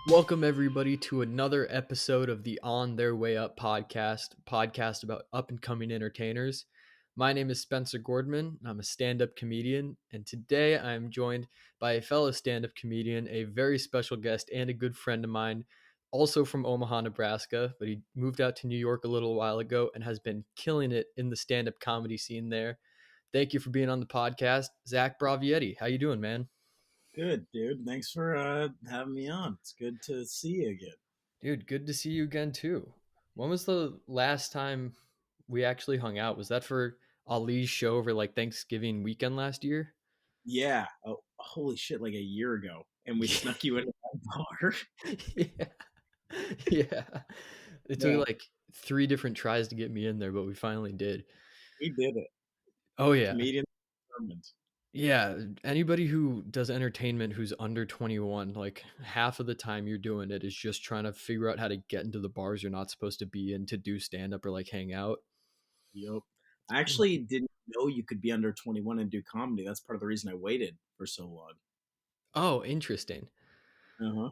Welcome everybody to another episode of the On Their Way Up podcast about up and coming entertainers. My name is Spencer Gordman. I'm a stand-up comedian, and today I am joined by a fellow stand-up comedian, a very special guest and a good friend of mine, also from Omaha, Nebraska, but he moved out to New York a little while ago and has been killing it in the stand-up comedy scene there. Thank you for being on the podcast, Zach Braviette. How you doing, man? Good, dude. Thanks for having me on. It's good to see you again. Dude, good to see you again too. When was the last time we actually hung out? Was that for Ali's show over like Thanksgiving weekend last year? Yeah. Oh, holy shit! Like a year ago, and we snuck you into that bar. Yeah. Yeah. It Yeah, took like three different tries to get me in there, but we finally did. we did it. Oh yeah. Comedian determined. Yeah, anybody who does entertainment who's under 21, like half of the time you're doing it is just trying to figure out how to get into the bars you're not supposed to be in to do stand up or like hang out. Yep. I actually didn't know you could be under 21 and do comedy. That's part of the reason I waited for so long. Oh, interesting. Uh huh.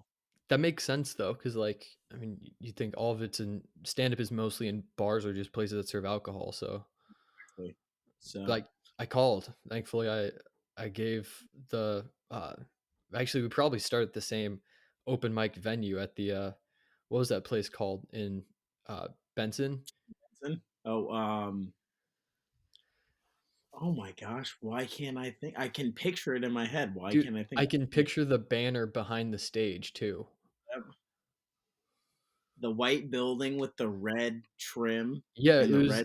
That makes sense though, because like, I mean, you think all of it's in stand up is mostly in bars or just places that serve alcohol. So So like I called. Thankfully I gave the actually we probably start at the same open mic venue at the what was that place called in Benson? oh oh my gosh, why can't I think? I can picture it in my head. Why Dude, can't I think I of can the name? picture the banner behind the stage too. Yep. The white building with the red trim Yeah, and it the was red.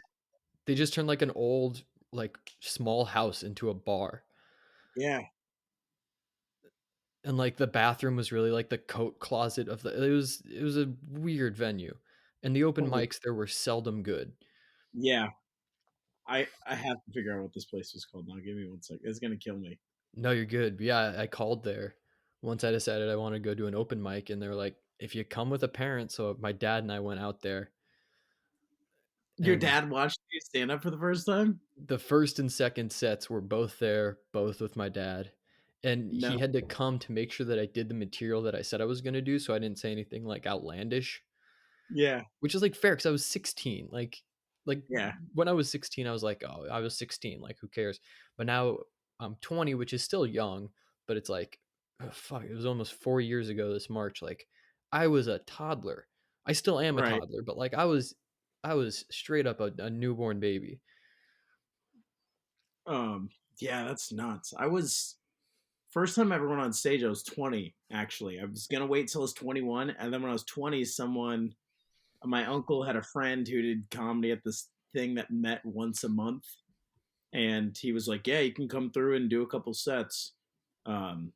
they just turned like an old like small house into a bar. Yeah. And like the bathroom was really like the coat closet of the it was a weird venue. And the open Holy. mics there were seldom good. Yeah. I have to figure out what this place was called now. Give me one sec. It's gonna kill me. No, you're good. But yeah, I called there once I decided I want to go do an open mic, and they're like, if you come with a parent. So my dad and I went out there, Your and dad watched you stand up for the first time? the first and second sets were both there, both with my dad. And he No. had to come to make sure that I did the material that I said I was going to do. So I didn't say anything like outlandish. Yeah. Which is like fair because I was 16. Like Yeah. when I was 16, I was like, oh, I was 16. Like who cares? But now I'm 20, which is still young. But it's like, oh, fuck, it was almost 4 years ago this March. Like I was a toddler. I still am a Right. toddler, but like I was straight up a newborn baby. Um. Yeah, that's nuts. I was first time I ever went on stage. I was 20. Actually, I was gonna wait till I was 21, and then when I was 20, my uncle had a friend who did comedy at this thing that met once a month, and he was like, "Yeah, you can come through and do a couple sets." Um,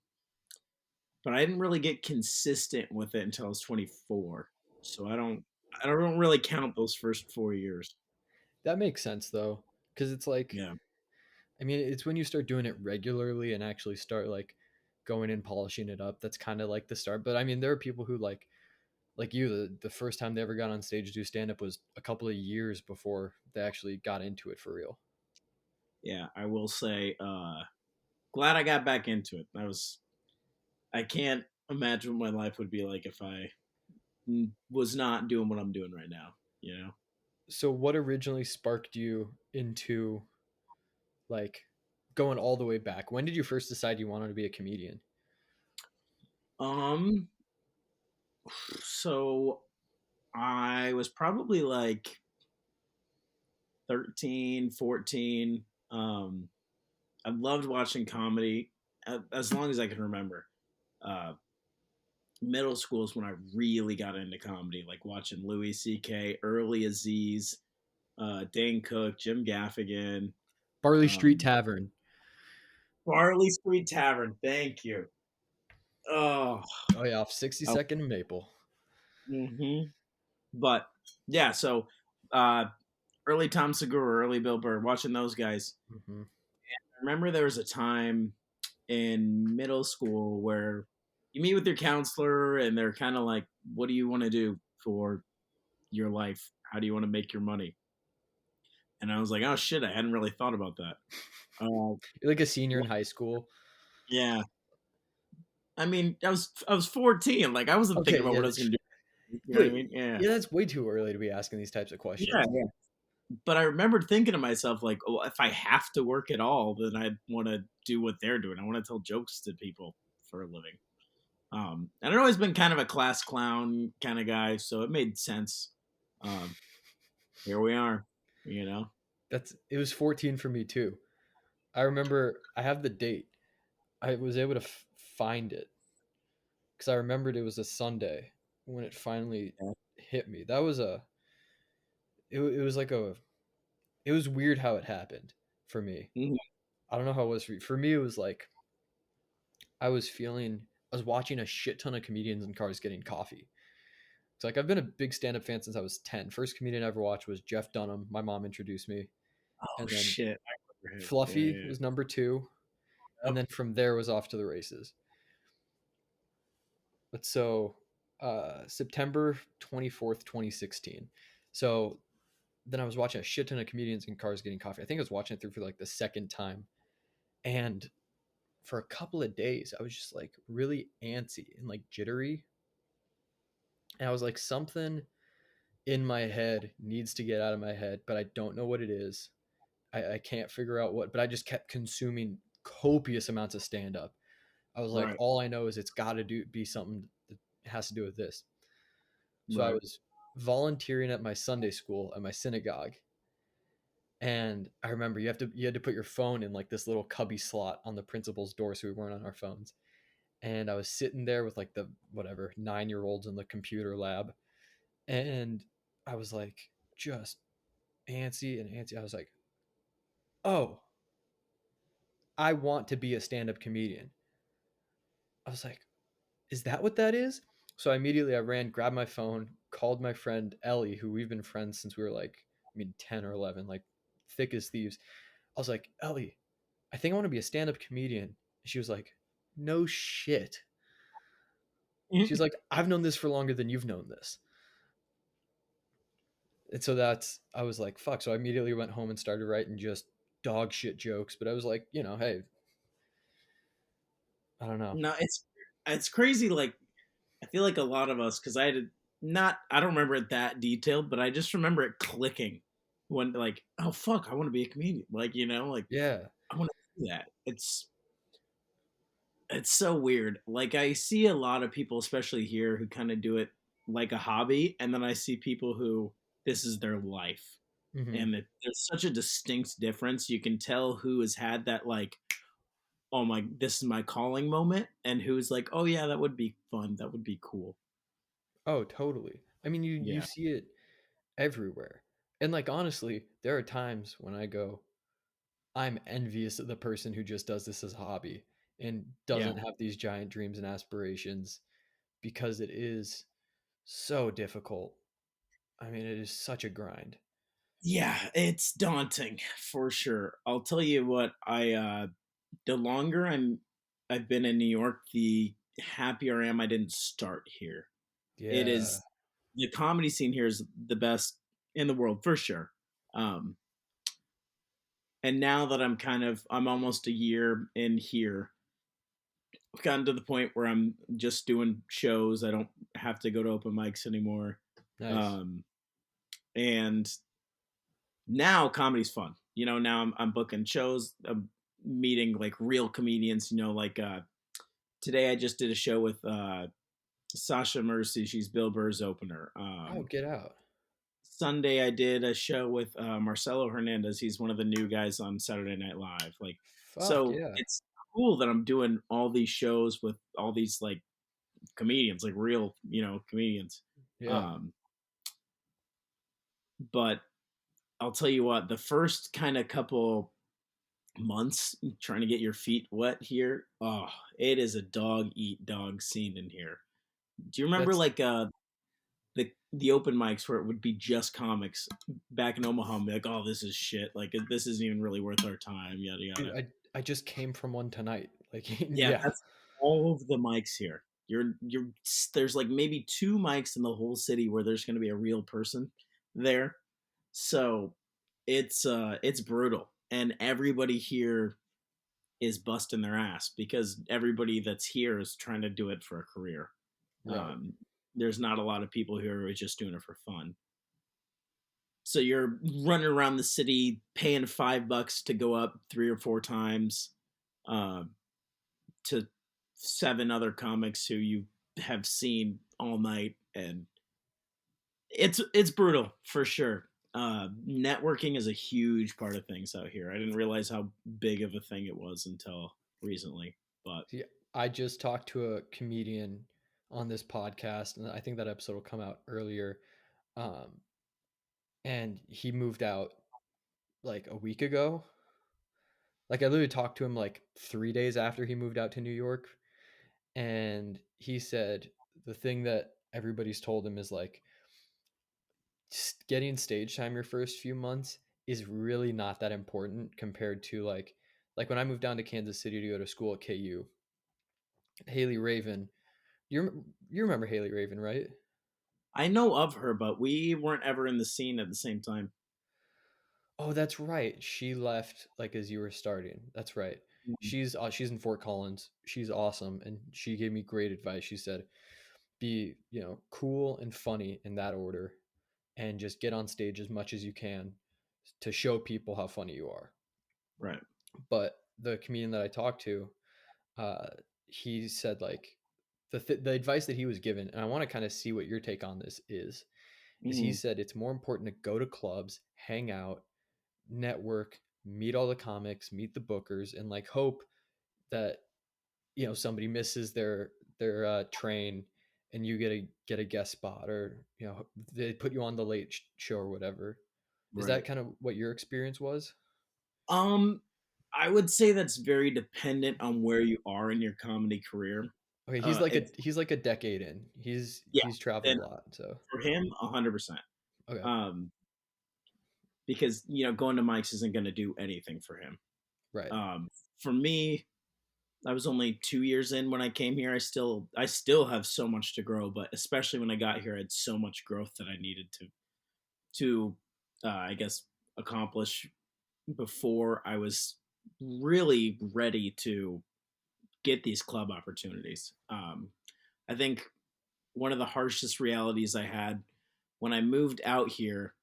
but I didn't really get consistent with it until I was 24. So I don't really count those first 4 years. That makes sense though, because it's like, Yeah. I mean, it's when you start doing it regularly and actually start like going and polishing it up. That's kind of like the start. But I mean, there are people who like you, the first time they ever got on stage to do stand up was a couple of years before they actually got into it for real. Yeah, I will say glad I got back into it. I can't imagine what my life would be like if I was not doing what I'm doing right now, you know. So, what originally sparked you into like going all the way back? When did you first decide you wanted to be a comedian? Um so I was probably like 13, 14. I loved watching comedy as long as I can remember. Uh, Middle school is when I really got into comedy, like watching Louis C.K., Early Aziz, Dane Cook, Jim Gaffigan, Barley Street um, Tavern. Barley Street Tavern. Thank you. Oh, Oh yeah, off oh 62nd and Maple. hmm but yeah, so uh, early Tom Segura, early Bill Burr, watching those guys. Hmm. I remember there was a time in middle school where you meet with your counselor and they're kind of like, what do you want to do for your life? How do you want to make your money? And I was like, oh shit, I hadn't really thought about that. Uh, You're like a senior in high school. yeah. I mean, I was 14. Like I wasn't thinking Okay, about yeah, what I was gonna do. You know what I wait, mean? Yeah. yeah, that's way too early to be asking these types of Yeah, questions. yeah. But I remembered thinking to myself, like, oh, if I have to work at all, then I'd want to do what they're doing. I want to tell jokes to people for a living. And I've always been kind of a class clown kind of guy, so it made sense. Um, Here we are, you know. It was 14 for me too. I remember I have the date. I was able to find it because I remembered it was a Sunday when it finally Yeah. hit me. That was it was like it was weird how it happened for me. Mhm. I don't know how it was for you. For me, it was like I was feeling, I was watching a shit ton of comedians in cars getting coffee. It's like I've been a big stand up fan since I was 10. First comedian I ever watched was Jeff Dunham. My mom introduced me. Oh And then shit! I remember him. Yeah, Fluffy yeah, yeah. was number two. And Yep. then from there was off to the races. But so September 24th, 2016. So then I was watching a shit ton of comedians in cars getting coffee. I think I was watching it through for like the second time. And for a couple of days, I was just like really antsy and like jittery. And I was like, something in my head needs to get out of my head, but I don't know what it is. I can't figure out what, but I just kept consuming copious amounts of stand up. I was like, Right, all I know is it's got to be something that has to do with this. So I right. was volunteering at my Sunday school at my synagogue, and I remember you had to put your phone in like this little cubby slot on the principal's door, so we weren't on our phones. And I was sitting there with like the whatever 9 year olds in the computer lab, and I was like just antsy and antsy. I was like, oh, I want to be a stand up comedian. I was like, is that what that is? So I ran, grabbed my phone, called my friend Ellie, who we've been friends since we were like, I mean, 10 or 11, like thick as thieves. I was like, Ellie, I think I want to be a stand up comedian. She was like, no shit. She's like, I've known this for longer than you've known this. And so I was like, fuck. So I immediately went home and started writing just dog shit jokes. But I was like, hey, I don't know. No, it's crazy. Like I feel like a lot of us, because I had not, I don't remember it that detailed, but I just remember it clicking when, like, oh fuck, I want to be a comedian. Like, like Yeah. I want to do that. It's so weird. Like I see a lot of people, especially here, who kind of do it like a hobby, and then I see people who this is their life, Hmm. and there's such a distinct difference. You can tell who has had that, like, oh my, this is my calling moment, and who's like, oh yeah, that would be fun, that would be cool. Oh, totally. I mean, you Yeah, see it everywhere. And like honestly, there are times when I go, I'm envious of the person who just does this as a hobby and yeah, doesn't have these giant dreams and aspirations because it is so difficult. I mean, it is such a grind. yeah. It's daunting for sure. I'll tell you what. The longer I've been in New York, the happier I am I didn't start here. It Yeah. is the comedy scene here is the best in the world for sure. Um, and now that I'm almost a year in here, I've gotten to the point where I'm just doing shows. I don't have to go to open mics anymore. Nice. Um, and now comedy's fun. Now I'm booking shows. I'm meeting like real comedians. Like today I just did a show with Sasha Mercy. She's Bill Burr's opener. Oh, get out. Sunday I did a show with Marcelo Hernandez. He's one of the new guys on Saturday Night Live. Like, Fuck so yeah. it's cool that I'm doing all these shows with all these like comedians, like real, comedians. Yeah. Um, but I'll tell you what, the first kind of couple months trying to get your feet wet here, oh, it is a dog eat dog scene in here. Do you remember That's like the open mics where it would be just comics back in Omaha and be like, oh, this is shit. Like this isn't even really worth our time, yada dude, yada. I just came from one tonight. Like Yeah, yeah. that's all of the mics here. You're there's like maybe two mics in the whole city where there's gonna be a real person there. So it's brutal. And everybody here is busting their ass because everybody that's here is trying to do it for a career. Right. Um, there's not a lot of people who are just doing it for fun. So you're running around the city paying $5 to go up 3 or 4 times uh, to 7 other comics who you have seen all night, and it's brutal for sure. Networking is a huge part of things out here. I didn't realize how big of a thing it was until recently, but See, I just talked to a comedian on this podcast, and I think that episode will come out earlier. Um, and he moved out like a week ago. Like I literally talked to him like 3 days after he moved out to New York, and he said the thing that everybody's told him is like getting stage time your first few months is really not that important compared to like when I moved down to Kansas City to go to school at KU. Haley Raven, you remember Haley Raven, right? I know of her, but we weren't ever in the scene at the same time. Oh, that's right. She left like as you were starting. That's right. Mhm. She's in Fort Collins. She's awesome, and she gave me great advice. She said, "Be cool and funny in that order, and just get on stage as much as you can to show people how funny you are." Right. But the comedian that I talked to, uh, he said like the advice that he was given, and I want to kind of see what your take on this is he Hmm. said it's more important to go to clubs, hang out, network, meet all the comics, meet the bookers, and like hope that somebody misses their train and you get a guest spot, or they put you on the late show or whatever. Is Right. that kind of what your experience was? Um, I would say that's very dependent on where you are in your comedy career. Okay, It's he's like a decade in. Yeah, He's traveled then a lot, so for him, 100%. okay, Um, because going to Mike's isn't going to do anything for him. right, Um, for me, I was only 2 years in when I came here. I still have so much to grow, but especially when I got here, I had so much growth that I needed to I guess accomplish before I was really ready to get these club opportunities. I think one of the harshest realities I had when I moved out here,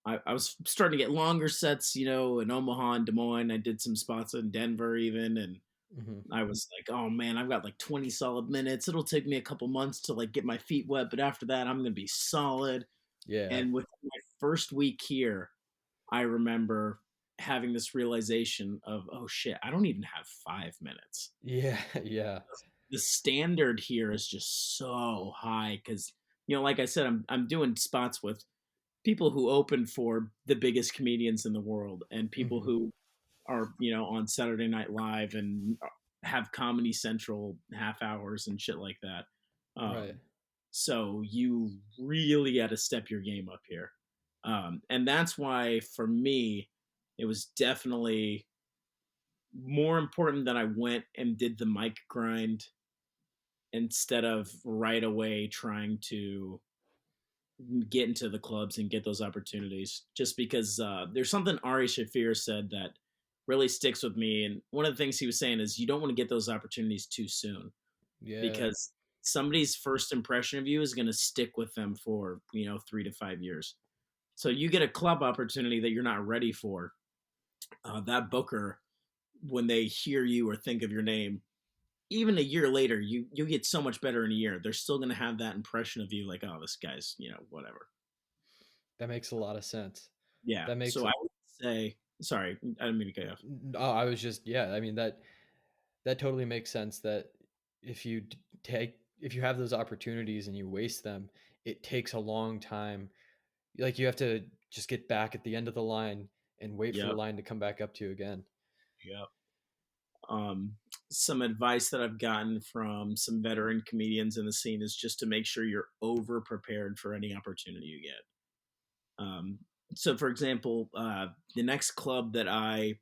I was starting to get longer sets, in Omaha and Des Moines. I did some spots in Denver even, and hmm, I was like, oh man, I've got like 20 solid minutes. It'll take me a couple months to like get my feet wet, but after that, I'm gonna be solid. yeah, And with my first week here, I remember having this realization of, oh shit, I don't even have 5 minutes. yeah, yeah, The standard here is just so high because, like I said, I'm doing spots with people who open for the biggest comedians in the world and people hmm, who are on Saturday Night Live and have Comedy Central half hours and shit like that. right. So you really got to step your game up here, and that's why for me it was definitely more important that I went and did the mic grind instead of right away trying to get into the clubs and get those opportunities. Just because there's something Ari Shafir said that really sticks with me, and one of the things he was saying is you don't want to get those opportunities too soon Yeah, because somebody's first impression of you is going to stick with them for 3 to 5 years. So you get a club opportunity that you're not ready for. That booker, when they hear you or think of your name, even a year later, you get so much better in a year. They're still going to have that impression of you, like, oh, this guy's whatever. that makes a lot of sense. Yeah. That makes So I would say, sorry, I didn't mean to cut you off. Oh, I was just yeah. I mean that totally makes sense. That if you if you have those opportunities and you waste them, it takes a long time. Like you have to just get back at the end of the line and wait for the Yep. line to come back up to you again. Yep. Um, some advice that I've gotten from some veteran comedians in the scene is just to make sure you're over prepared for any opportunity you get. Um, so, for example, the next club that I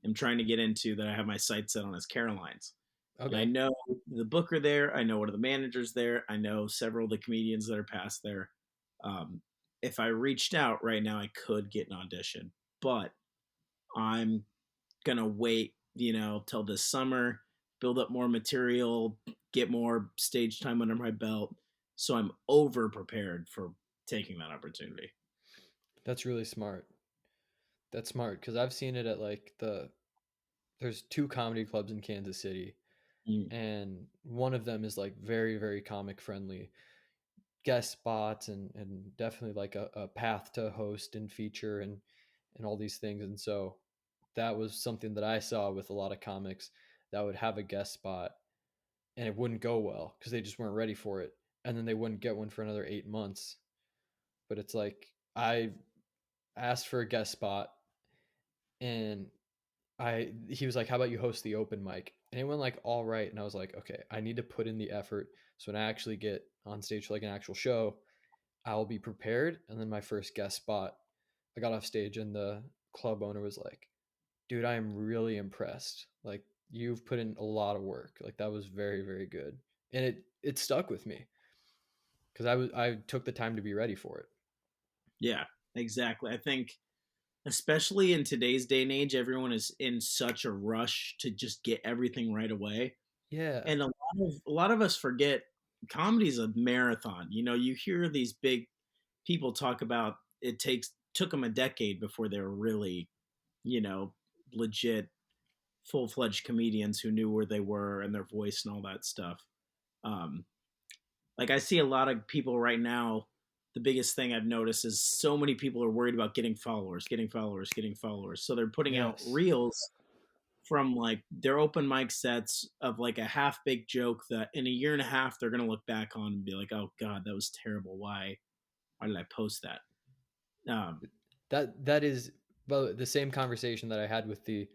am trying to get into that I have my sights set on is Caroline's. And I Okay. know the booker there. I know one of the managers there. I know several of the comedians that are past there. Um, if I reached out right now, I could get an audition, but I'm gonna wait till this summer, build up more material, get more stage time under my belt. So I'm over prepared for taking that opportunity. That's really smart. That's smart because I've seen it at like there's two comedy clubs in Kansas City, Mm. and one of them is like very, very comic friendly, guest spots and definitely like a path to host and feature and all these things. And so that was something that I saw with a lot of comics that would have a guest spot and it wouldn't go well because they just weren't ready for it. And then they wouldn't get one for another 8 months. But it's like I asked for a guest spot and he was like, "How about you host the open mic?" And it went like all right, and I was like, "Okay, I need to put in the effort so when I actually get on stage for like an actual show, I'll be prepared." And then my first guest spot, I got off stage and the club owner was like, "Dude, I am really impressed. Like you've put in a lot of work. Like that was very, very good." And it stuck with me because I took the time to be ready for it. Yeah, exactly. I think especially in today's day and age, everyone is in such a rush to just get everything right away. Yeah. And a lot of us forget comedy is a marathon. You hear these big people talk about took them a decade before they were really, you know, legit full-fledged comedians who knew where they were and their voice and all that stuff. Um, like I see a lot of people right now. The biggest thing I've noticed is so many people are worried about getting followers, getting followers, getting followers. So they're putting out Yes. reels from like their open mic sets of like a half baked joke that in a year and a half they're gonna look back on and be like, "Oh God, that was terrible. Why did I post that?" Um, That is but the same conversation that I had with the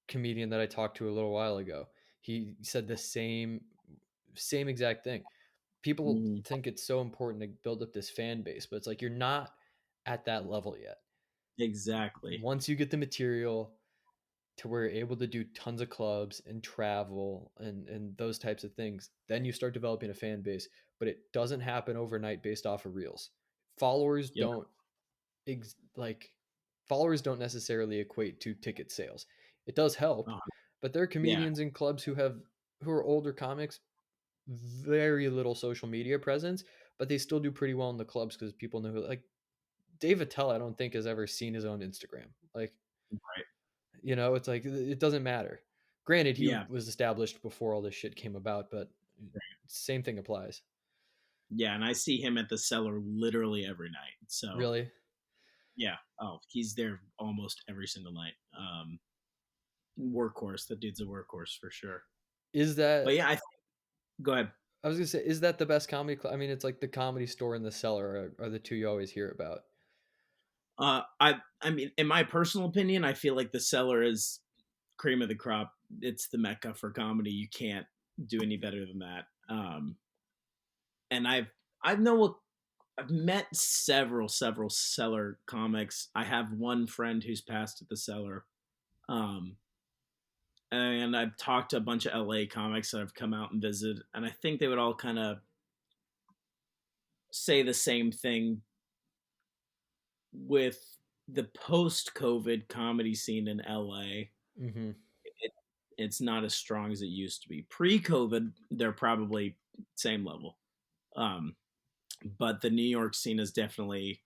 comedian that I talked to a little while ago. He said the same exact thing. People mhm, think it's so important to build up this fan base, but it's like you're not at that level yet. exactly. Once you get the material to where you're able to do tons of clubs and travel and those types of things, then you start developing a fan base. But it doesn't happen overnight based off of reels. Followers Yep. don't like followers don't necessarily equate to ticket sales. It does help, Uh, but there are yeah. comedians in clubs who are older comics, very little social media presence, but they still do pretty well in the clubs because people know who, like Dave Attell, I don't think has ever seen his own Instagram. Like, Right. it's like it doesn't matter. Granted, he Yeah. was established before all this shit came about, but same thing applies. Yeah. And I see him at the cellar literally every night. So Really? yeah. Oh, he's there almost every single night. Workhorse. That dude's a workhorse for sure. Is But that yeah, go ahead. I was gonna say, is that the best comedy club? I mean, it's like the Comedy Store and the Cellar are the two you always hear about. I mean, in my personal opinion, I feel like the cellar is cream of the crop. It's the mecca for comedy. You can't do any better than that. And I've know I've met several cellar comics. I have one friend who's passed at the cellar. Um, and I've talked to a bunch of LA comics that have come out and visited, and I think they would all kind of say the same thing with the post-COVID comedy scene in LA. Mm-hmm. It, it's not as strong as it used to be. Pre-COVID, they're probably same level. Um, but the New York scene has definitely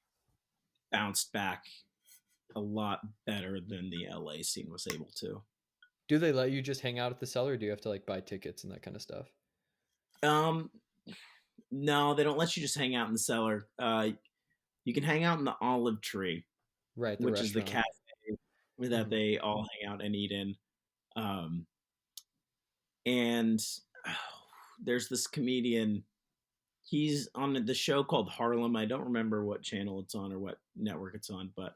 bounced back a lot better than the LA scene was able to. Do they let you just hang out at the Cellar? Or do you have to like buy tickets and that kind of stuff? Um, no, they don't let you just hang out in the cellar. You can hang out in the Olive Tree, Right, the which is the restaurant. cafe that Mm-hmm. they all hang out and eat in. Um, and oh, there's this comedian. He's on the show called Harlem. I don't remember what channel it's on or what network it's on, but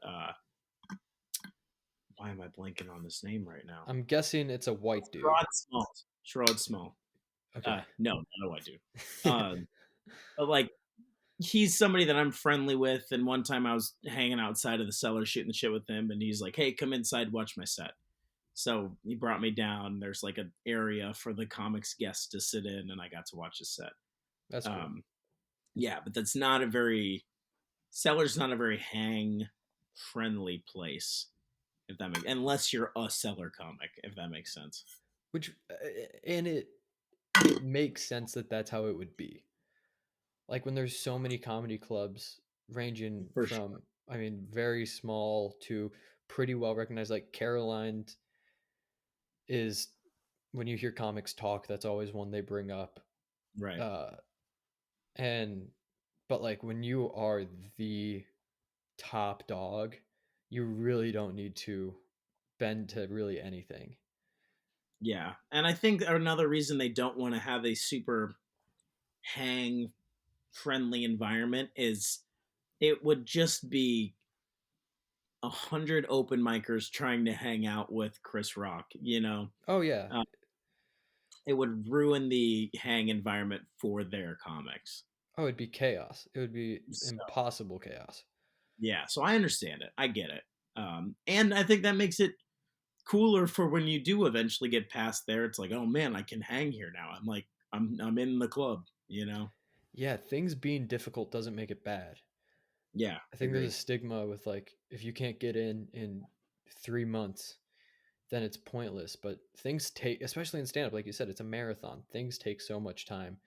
why am I blanking on this name right now? I'm guessing it's a white dude. Sherrod Small. Sherrod Small. Okay. No, not a white dude. But like he's somebody that I'm friendly with. And one time I was hanging outside of the cellar shooting the shit with him, and he's like, "Hey, come inside, watch my set." So he brought me down. There's like an area for the comics guests to sit in, and I got to watch his set. That's cool. Um, yeah, but that's not a very cellar's not a very hang friendly place. if that makes unless you're a seller comic, if that makes sense. Which and it makes sense that that's how it would be. Like when there's so many comedy clubs ranging For sure. from, I mean, very small to pretty well recognized. Like Caroline is, when you hear comics talk, that's always one they bring up. Right. Uh, and but like when you are the top dog, you really don't need to bend to really anything. Yeah. And I think another reason they don't want to have a super hang friendly environment is it would just be 100 open micers trying to hang out with Chris Rock, you know. Oh yeah. uh, it would ruin the hang environment for their comics. Oh, it'd be chaos. It would be So impossible chaos. yeah, so I understand it, I get it. And I think that makes it cooler for when you do eventually get past there. It's like, oh man, I can hang here now. I'm like, I'm in the club, you know. Yeah, things being difficult doesn't make it bad. Yeah, I think there's a agreed. stigma with like if you can't get in 3 months, then it's pointless. But things take, especially in stand up, like you said, it's a marathon. Things take so much time,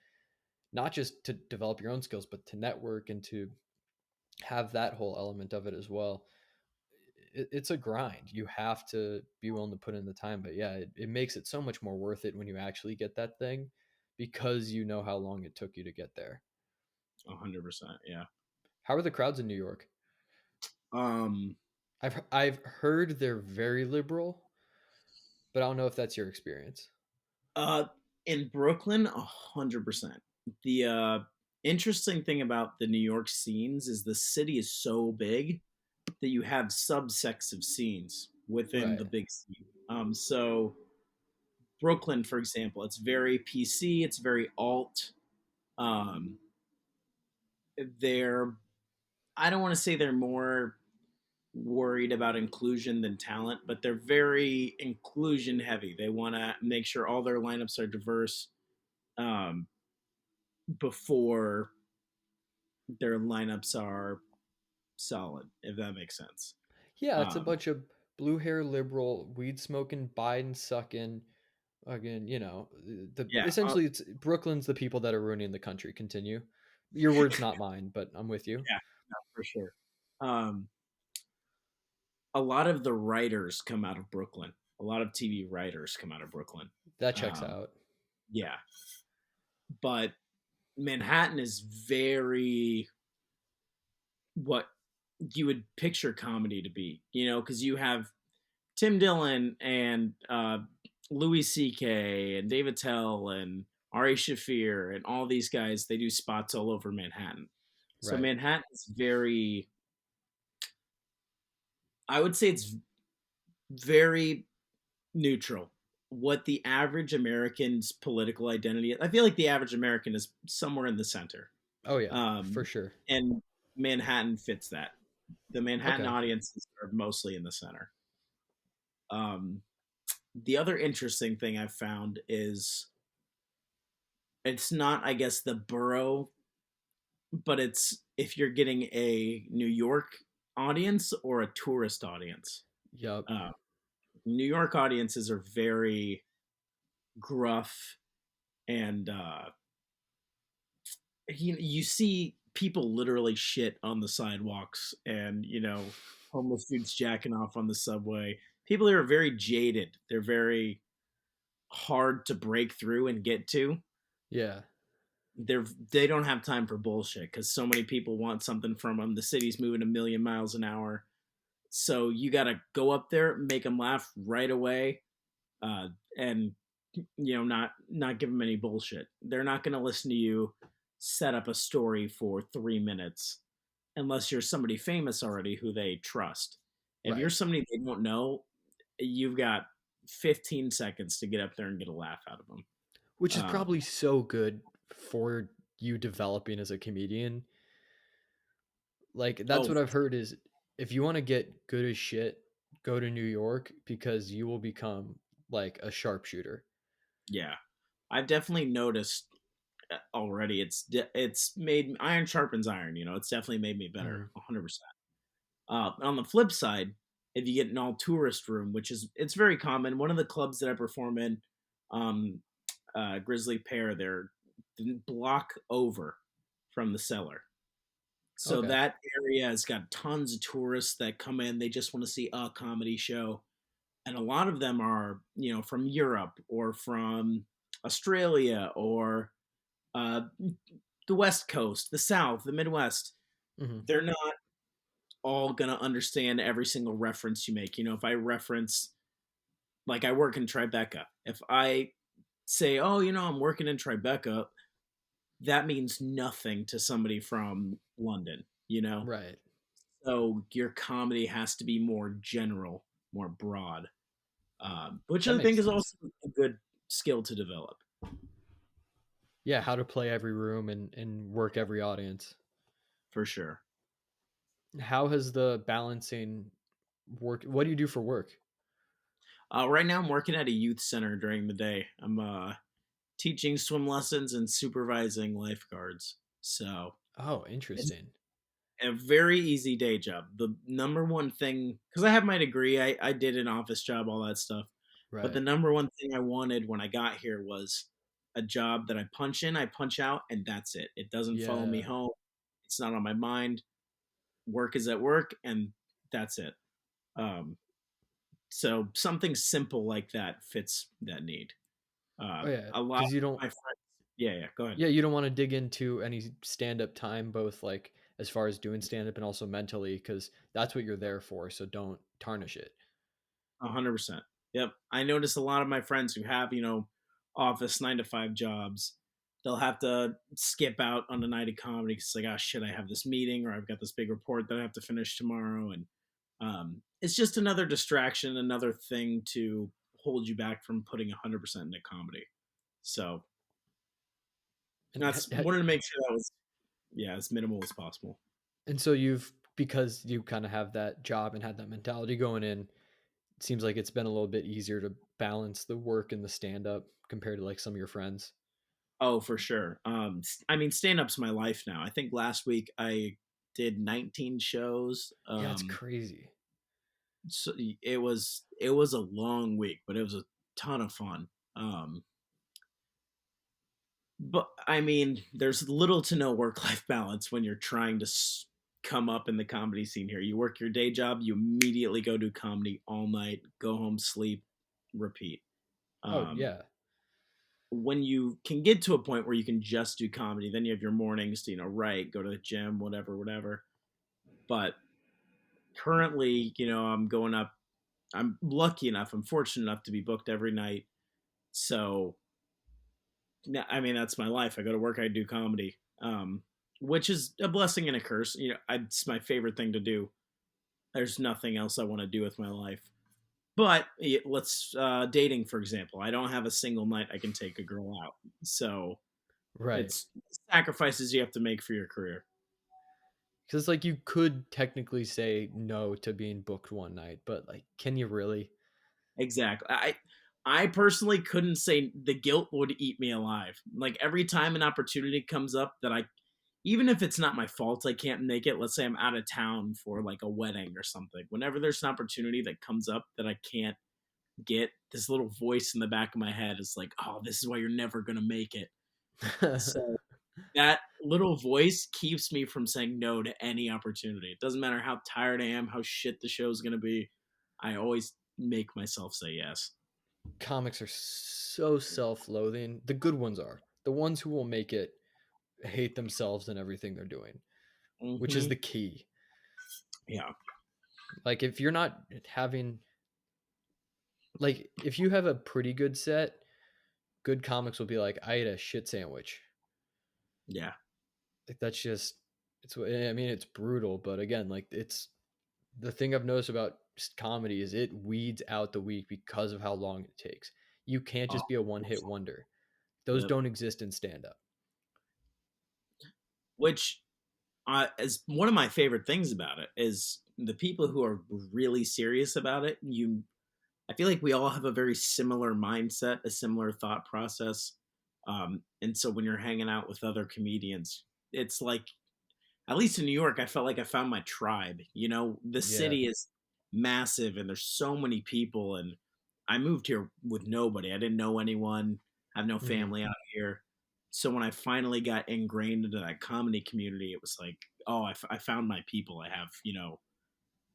not just to develop your own skills, but to network and to have that whole element of it as well. It's a grind. You have to be willing to put in the time. But yeah, it makes it so much more worth it when you actually get that thing because you know how long it took you to get there. 100%. Yeah. How are the crowds in New York? Um. I've heard they're very liberal, but I don't know if that's your experience. Uh. In Brooklyn, 100%. The interesting thing about the New York scenes is the city is so big that you have subsects of scenes within Right. the big scene. So Brooklyn, for example, it's very PC. It's very alt. Um. They're I don't want to say they're more worried about inclusion than talent, but they're very inclusion heavy. They want to make sure all their lineups are diverse um, before their lineups are solid, if that makes sense. Yeah, it's a Um, bunch of blue hair liberal, weed smoking, Biden sucking. Again, the yeah, essentially it's Brooklyn's the people that are ruining the country. Continue. Your words, not mine, but I'm with you. yeah, no, for sure. Um, a lot of the writers come out of Brooklyn. A lot of TV writers come out of Brooklyn. That checks Um, out. yeah, but Manhattan is very what you would picture comedy to be, because you have Tim Dillon and Louis C.K. and David Tell and Ari Shafir and all these guys. They do spots all over Manhattan. So Right. Manhattan is very, I would say it's very neutral. What the average American's political identity is, I feel like the average American is somewhere in the center. Oh yeah, for Um, sure. and Manhattan fits that. The Manhattan Okay. audiences are mostly in the center. Um, the other interesting thing I've found is it's not, I guess, the borough, but it's if you're getting a New York audience or a tourist audience. Yup. Uh, New York audiences are very gruff and you see people literally shit on the sidewalks and homeless dudes jacking off on the subway. People are very jaded. They're very hard to break through and get to. Yeah. They don't have time for bullshit because so many people want something from them. The city's moving a million miles an hour, so you got to go up there, make them laugh right away, uh, and not give them any bullshit. They're not going to listen to you set up a story for 3 minutes unless you're somebody famous already who they trust. If you're Right. somebody they don't know, you've got 15 seconds to get up there and get a laugh out of them. Which is Um, probably so good for you developing as a comedian. Like that's oh, what I've heard is if you want to get good as shit, go to New York because you will become like a sharpshooter. yeah, I've definitely noticed already. It's made iron sharpens iron. It's definitely made me better, Mhm. 100%. On the flip side, if you get an all tourist room, it's very common. One of the clubs that I perform in, um, Grizzly Pear, they're block over from the cellar. So Okay. that area has got tons of tourists that come in. They just want to see a comedy show. And a lot of them are, from Europe or from Australia or uh, the West Coast, the South, the Midwest. Hmm. They're not all going to understand every single reference you make. If I reference, like I work in Tribeca, if I say, oh, I'm working in Tribeca, that means nothing to somebody from London, you know? Right. So your comedy has to be more general, more broad, which That I makes think is sense. also a good skill to develop Yeah, how to play every room and work every audience. for sure. How has the balancing work? What do you do for work? Right now, I'm working at a youth center during the day. I'm teaching swim lessons and supervising lifeguards. So Oh, it's interesting. a very easy day job. The number one thing, because I have my degree, I did an office job, all that stuff. But the Right. number one thing I wanted when I got here was a job that I punch in, I punch out, and that's it. It doesn't follow me Yeah. home. It's not on my mind. Work is at work, and that's it. Um, so something simple like that fits that need. Oh yeah, A lot of because you don't. my friends, yeah, yeah, go ahead. Yeah, you don't want to dig into any stand-up time, both like as far as doing stand-up and also mentally, because that's what you're there for. So don't tarnish it. 100%. Yep. I notice a lot of my friends who have, office 9 to 5 jobs, they'll have to skip out on a night of comedy because, like, oh shit, I have this meeting or I've got this big report that I have to finish tomorrow. And it's just another distraction, another thing to hold you back from putting 100% into comedy. So And that's wanted to make sure that was, yeah, as minimal as possible. and so you've because you kind of have that job and had that mentality going in. It seems like it's been a little bit easier to balance the work and the stand-up compared to like some of your friends. Oh, for sure. I mean, stand up's my life now. I think last week I did 19 shows. Yeah, it's crazy. So it was a long week, but it was a ton of fun. Um, but I mean, there's little to no work life balance when you're trying to come up in the comedy scene here. You work your day job, you immediately go do comedy all night, go home, sleep, repeat. Oh Um, yeah, when you can get to a point where you can just do comedy, then you have your mornings to, write, go to the gym, whatever, whatever. But currently, I'm lucky enough, I'm fortunate enough to be booked every night. So, yeah, I mean, that's my life. I go to work, I do comedy, which is a blessing and a curse. It's my favorite thing to do. There's nothing else I want to do with my life. But let's dating, for example. I don't have a single night I can take a girl out. So right. it's sacrifices you have to make for your career. Because like you could technically say no to being booked one night, but like, can you really? Exactly. I personally couldn't say the guilt would eat me alive. Like every time an opportunity comes up that even if it's not my fault, I can't make it. Let's say I'm out of town for like a wedding or something. Whenever there's an opportunity that comes up that I can't get, this little voice in the back of my head is like, "Oh, this is why you're never gonna make it." So that little voice keeps me from saying no to any opportunity. It doesn't matter how tired I am, how shit the show's gonna be. I always make myself say yes. Comics are so self-loathing. The good ones are. The ones who will make it hate themselves and everything they're doing, which is Hmm. the key. Yeah. Like if you're not having like if you have a pretty good set, good comics will be like, I ate a shit sandwich. Yeah. Like that's just I mean it's brutal, but again, like it's the thing I've noticed about comedy is it weeds out the weak because of how long it takes. You can't Oh, just be a one-hit wonder. Those yep. don't exist in stand-up. Which, is one of my favorite things about it is the people who are really serious about it. I feel like we all have a very similar mindset, a similar thought process. And so when you're hanging out with other comedians, it's like, at least in New York, I felt like I found my tribe. The Yeah. city is massive and there's so many people. And I moved here with nobody. I didn't know anyone, have no Mhm. family out here. So when I finally got ingrained into that comedy community, it was like, oh, I found my people. I have,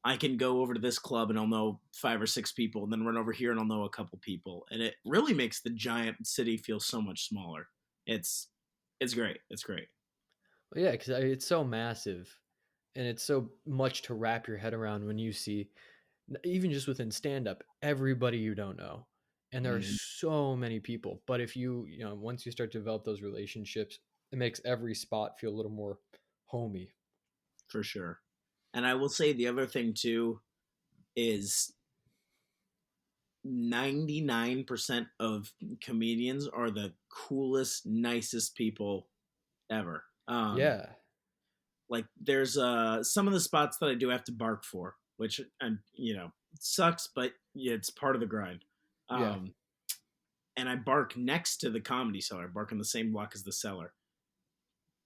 I can go over to this club and I'll know 5 or 6 people, and then run over here and I'll know a couple people. And it really makes the giant city feel so much smaller. It's it's great. It's great. Well, yeah, because it's so massive, and it's so much to wrap your head around when you see, even just within stand up, everybody you don't know. And there are Mhm. so many people. But if once you start to develop those relationships, it makes every spot feel a little more homey. For sure. And I will say the other thing too is 99% of comedians are the coolest, nicest people ever. Yeah. Like there's some of the spots that I do have to bark for, which sucks, but yeah, it's part of the grind. Yeah. Um, and I bark next to the Comedy Cellar. I bark in the same block as the Cellar.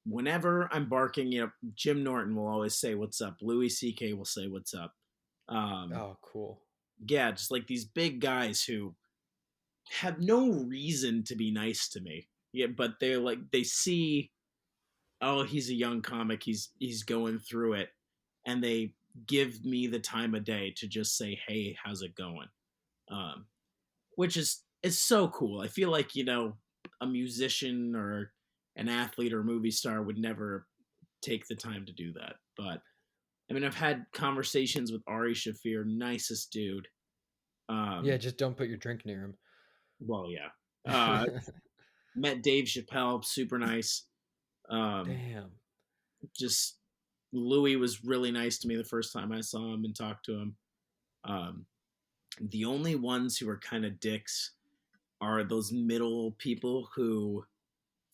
Whenever I'm barking, Jim Norton will always say "What's up?" Louis C.K. will say "What's up?" Um, Oh, cool. yeah, just like these big guys who have no reason to be nice to me. Yeah, but they're like they see, oh, he's a young comic, he's going through it, and they give me the time of day to just say, hey, how's it going? Um, which is so cool. I feel like a musician or an athlete or a movie star would never take the time to do that. But I mean, I've had conversations with Ari Shafir, nicest dude. Yeah, Um, just don't put your drink near well, yeah. Uh, him. met Dave Chappelle, super nice. Um, Damn. just Louis was really nice to me the first time I saw him and talked to him. Um, the only ones who are kind of dicks are those middle people who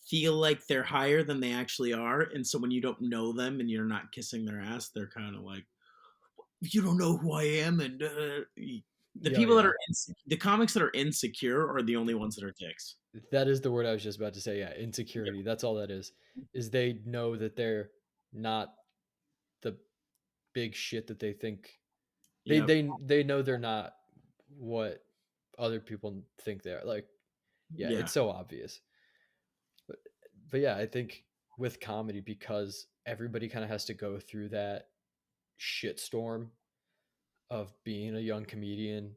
feel like they're higher than they actually are, and so when you don't know them and you're not kissing their ass, they're kind of like, you don't know who I am, and the Yeah, people that yeah. are the comics that are insecure are the only ones that are dicks. That is the word I was just about to say. Yeah, Yep. insecurity. That's all that is. Is they know that they're not the big shit that they think. They Yep. they they know they're not what other people think they are. Like, yeah, Yeah. it's so obvious. But but yeah, I think with comedy, because everybody kind of has to go through that shitstorm of being a young comedian,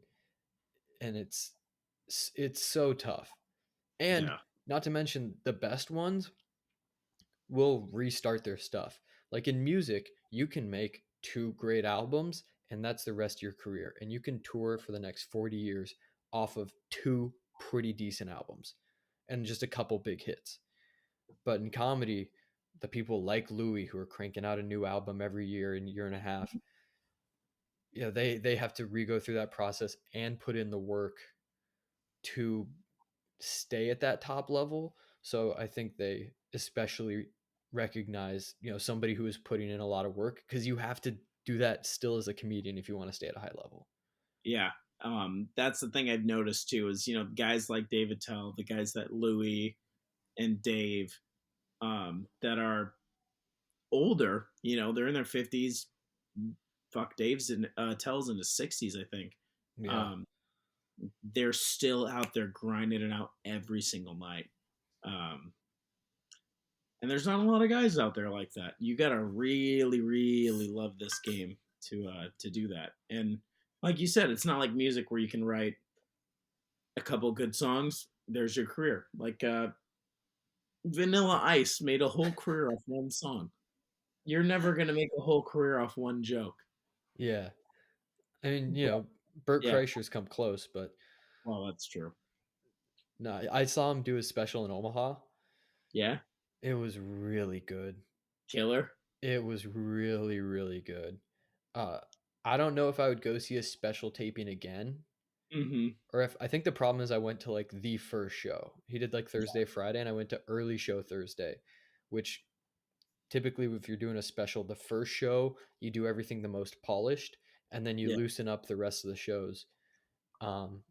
and it's so tough. And Yeah. not to mention the best ones will restart their stuff. Like in music, you can make two great albums and that's the rest of your career. And you can tour for the next 40 years off of two pretty decent albums and just a couple big hits. But in comedy, the people like Louis who are cranking out a new album every year and year and a half, they have to re-go through that process and put in the work to stay at that top level. So I think they especially recognize, somebody who is putting in a lot of work because you have to do that still as a comedian if you want to stay at a high level. Yeah. That's the thing I've noticed too is guys like David Tell, the guys that Louis and Dave, that are older, they're in their 50s. Fuck, Dave's in Tell's in his 60s, I think. Yeah. Um, they're still out there grinding it out every single night. Um, and there's not a lot of guys out there like that. You gotta really, really love this game to do that. And like you said, it's not like music where you can write a couple good songs. There's your career. Like Vanilla Ice made a whole career off one song. You're never gonna make a whole career off one joke. Yeah. I mean, But Bert yeah, Kreischer's come close, but well, that's true. no, I saw him do his special in Omaha. Yeah, It was really good. killer. It was really, really good. Uh, I don't know if I would go see a special taping again, Mm-hmm. or if I think the problem is I went to like the first show. He did like Thursday, Friday, and I went to early show Thursday, which typically if you're doing a special, the first show you do everything the most polished, and then you Yeah, loosen up the rest of the shows. Um,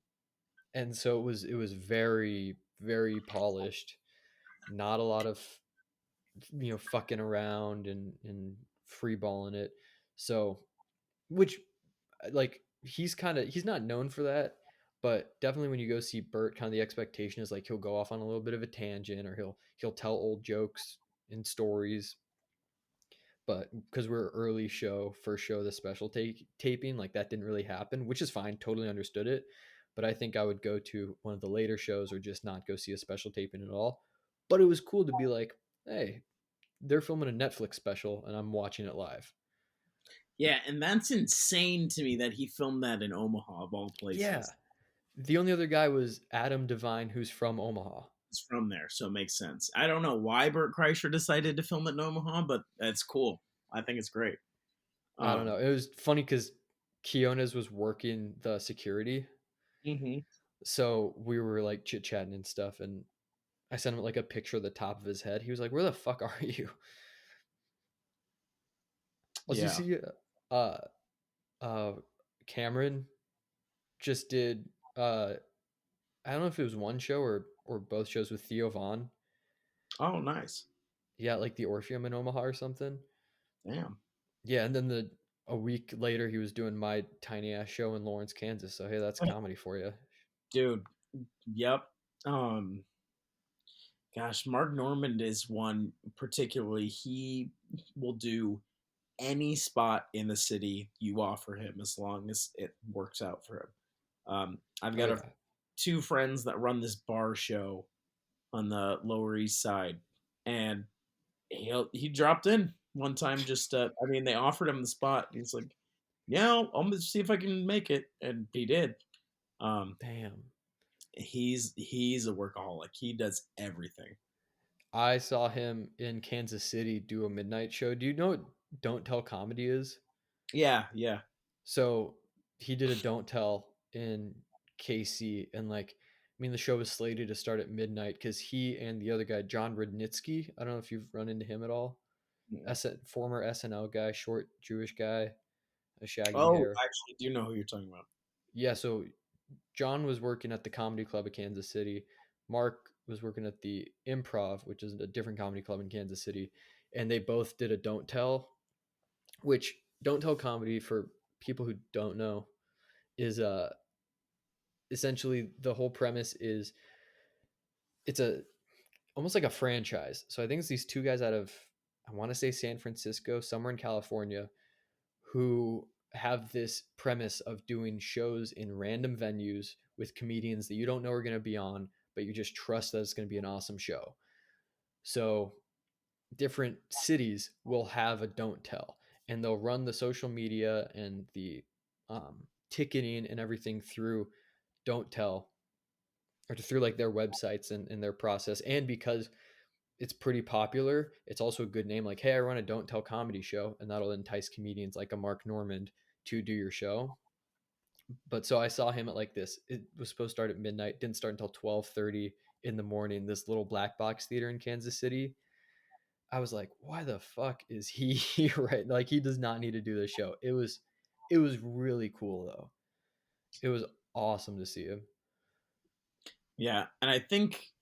and so it was very very polished, not a lot of fucking around and free balling it. So which like he's not known for that, but definitely when you go see Bert, kind of the expectation is like he'll go off on a little bit of a tangent or he'll tell old jokes and stories. But because we're early show, first show of the special taping, like that didn't really happen, which is fine. Totally understood it. But I think I would go to one of the later shows or just not go see a special taping at all. But it was cool to be like, hey, they're filming a Netflix special and I'm watching it live. Yeah, and that's insane to me that he filmed that in Omaha of all Yeah. places. The only other guy was Adam Devine, who's from Omaha. It's from there, so it makes sense. I don't know why Burt Kreischer decided to film it in Omaha, but that's cool. I think it's great. I don't Um, know. It was funny because Keona's was working the security. mhm. So we were like chit chatting and stuff. And I sent him like a picture of the top of his head. He was like, "Where the fuck are you?" Also, you Yeah. see, uh, uh, Cameron just did. I don't know if it was one show or both shows with Theo Vaughn. Oh, nice. Yeah, like the Orpheum in Omaha or something. Damn. Yeah, and then a week later he was doing my tiny ass show in Lawrence, Kansas. So hey, that's comedy for you. Dude, yep. Um, Gosh, Mark Normand is one particularly. He will do any spot in the city you offer him as long as it works out for him. I've Oh got yeah, two friends that run this bar show on the Lower East Side, and he dropped in one time. Just I mean, they offered him the spot. He's like, "Yeah, I'm gonna see if I can make it," and he did. Um, damn. he's a workaholic. He does everything. I saw him in Kansas City do a midnight show. Do you know what Don't Tell Comedy is? Yeah, yeah. So he did a Don't Tell in KC, and like, I mean, the show was slated to start at midnight because he and the other guy, John Rudnitsky, I don't know if you've run into him at all. Former SNL guy, short Jewish guy, a shaggy Oh, hair. I actually do know who you're talking about. Yeah, so John was working at the Comedy Club of Kansas City. Mark was working at the Improv, which is a different comedy club in Kansas City, and they both did a Don't Tell, which Don't Tell comedy for people who don't know is essentially the whole premise is it's a almost like a franchise. So I think it's these two guys out of I want to say San Francisco, somewhere in California, who have this premise of doing shows in random venues with comedians that you don't know are going to be on, but you just trust that it's going to be an awesome show. So different cities will have a Don't Tell, and they'll run the social media and the ticketing and everything through Don't Tell or through like their websites and their process. And because it's pretty popular, it's also a good name. Like, hey, I run a Don't Tell comedy show, and that'll entice comedians like a Mark Normand to do your show. But so I saw him at like this. It was supposed to start at midnight. Didn't start until 12:30 in the morning. This little black box theater in Kansas City. I was like, why the fuck is he here? Right? Like he does not need to do this show. It was really cool though. It was awesome to see him. Yeah, and I think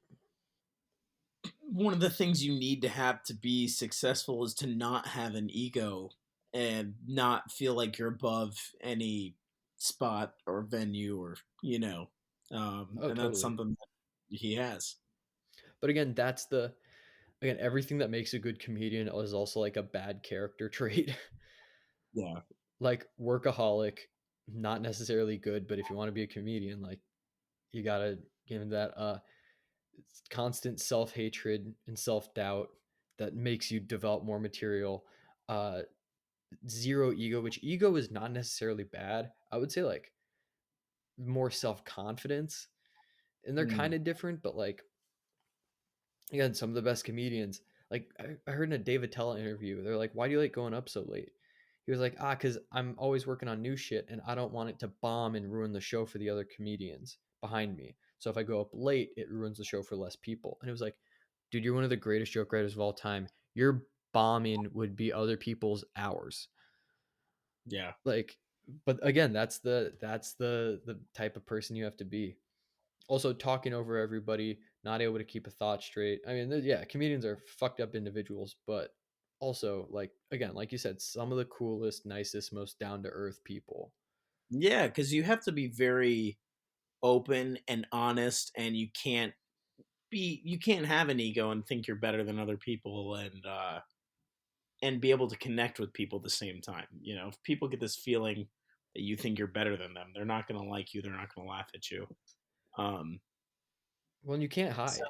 one of the things you need to have to be successful is to not have an ego and not feel like you're above any spot or venue or Oh, and that's totally. something that he has. But again, that's the again everything that makes a good comedian is also like a bad character trait. Yeah, Like workaholic, not necessarily good, but if you want to be a comedian, like you gotta give him that constant self-hatred and self-doubt that makes you develop more material. Uh Zero ego, which ego is not necessarily bad. I would say like more self-confidence. And they're kind mm, of different, but like again, some of the best comedians, like I heard in a David Tella interview, they're like, why do you like going up so late? He was like, because I'm always working on new shit and I don't want it to bomb and ruin the show for the other comedians behind me. So if I go up late, it ruins the show for less people. And it was like, dude, you're one of the greatest joke writers of all time. Your bombing would be other people's hours. yeah. Like, but again, that's the type of person you have to be. Also, talking over everybody, not able to keep a thought straight. I mean, yeah, comedians are fucked up individuals, but also like again, like you said, some of the coolest, nicest, most down to earth people. Yeah, because you have to be very open and honest, and you can't have an ego and think you're better than other people, and be able to connect with people at the same time. You know, if people get this feeling that you think you're better than them, they're not going to like you. They're not going to laugh at you. Um, Well, and you can't so hide.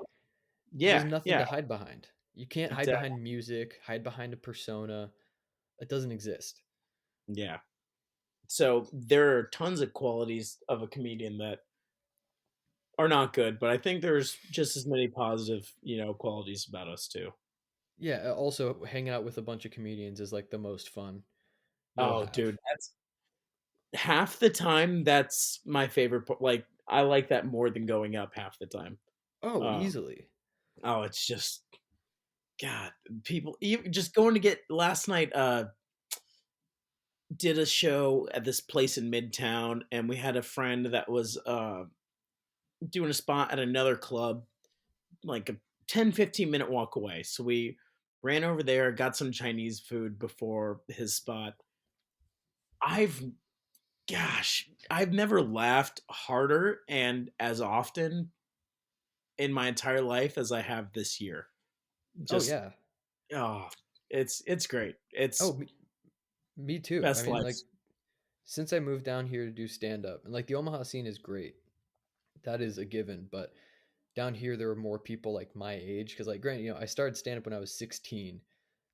There's yeah, nothing yeah, to hide behind. You can't hide exactly. behind music, hide behind a persona. It doesn't exist. Yeah. So there are tons of qualities of a comedian that are not good, but I think there's just as many positive, qualities about us too. Yeah, also hanging out with a bunch of comedians is like the most fun you'll Oh, dude, have. that's half the time. That's my favorite. Like, I like that more than going up half the time. Oh, Um, easily. oh, it's just God. People even just going to get last night. Did a show at this place in Midtown, and we had a friend that was doing a spot at another club, like a 10-15 minute walk away. So we ran over there, got some Chinese food before his spot. I've I've never laughed harder and as often in my entire life as I have this year. Oh Just yeah. oh, it's great. Oh, It's me too. I best mean, like life. since I moved down here to do stand up, and like the Omaha scene is great. That is a given, but down here there were more people like my age because like granted, I started stand up when I was 16.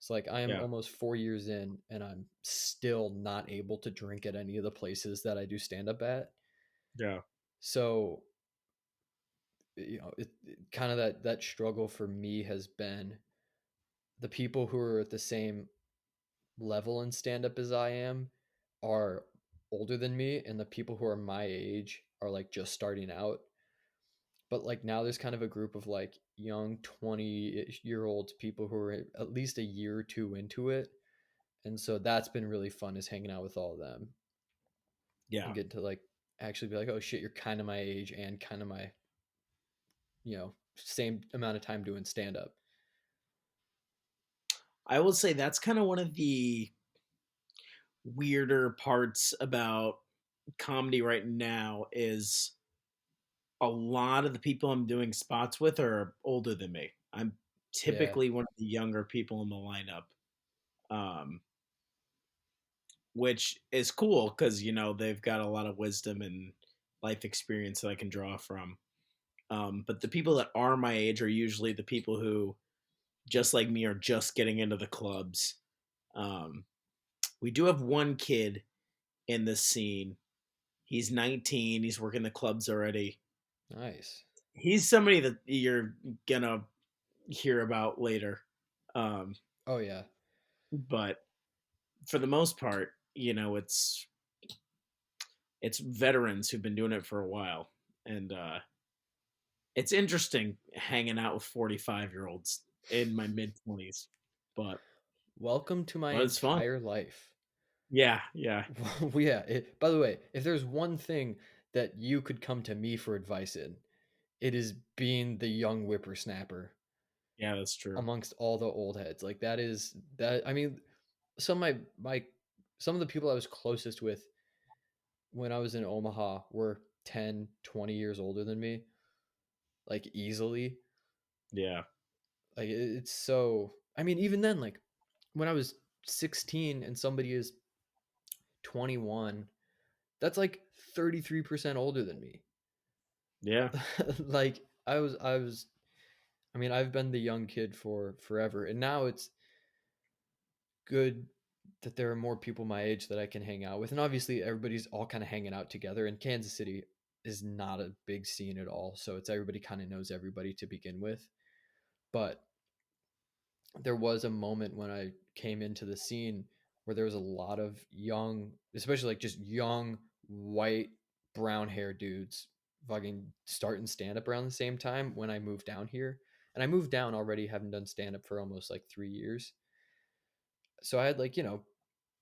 So like I am Yeah, almost 4 years in and I'm still not able to drink at any of the places that I do stand up at. yeah, So kind of that struggle for me has been the people who are at the same level in stand up as I am are older than me, and the people who are my age are like just starting out. But like now there's kind of a group of like young 20-year olds people who are at least a year or two into it. And so that's been really fun, is hanging out with all of them and yeah. get to like actually be like, oh shit, you're kind of my age and kind of my, same amount of time doing stand up. I will say that's kind of one of the weirder parts about comedy right now is a lot of the people I'm doing spots with are older than me. I'm Yeah. typically one of the younger people in the lineup, um, which is cool because they've got a lot of wisdom and life experience that I can draw from. But the people that are my age are usually the people who, just like me, are just getting into the clubs. Um, we do have one kid in this scene. He's 19. He's working the clubs already. Nice. He's somebody that you're gonna hear about later. Um, Oh yeah. but for the most part, it's veterans who've been doing it for a while, and it's interesting hanging out with 45-year-olds in my mid 20s, but Welcome to my it's fun. entire life. Yeah, yeah, Well, yeah. By the way, if there's one thing that you could come to me for advice in, it is being the young whippersnapper yeah. That's true. amongst all the old heads. Like that is that. I mean, some of my some of the people I was closest with when I was in Omaha were 10, 20 years older than me, like easily. Yeah, Like it's so. I mean, even then, like when I was 16 and somebody is 21, that's like 33% older than me. yeah. Like I mean, I've been the young kid for forever, and now it's good that there are more people my age that I can hang out with. And obviously everybody's all kind of hanging out together. And Kansas City is not a big scene at all, so it's everybody kind of knows everybody to begin with. But there was a moment when I came into the scene where there was a lot of young, especially like just young white brown hair dudes fucking starting stand up around the same time when I moved down here. And I moved down already having done stand up for almost like 3 years. So I had like,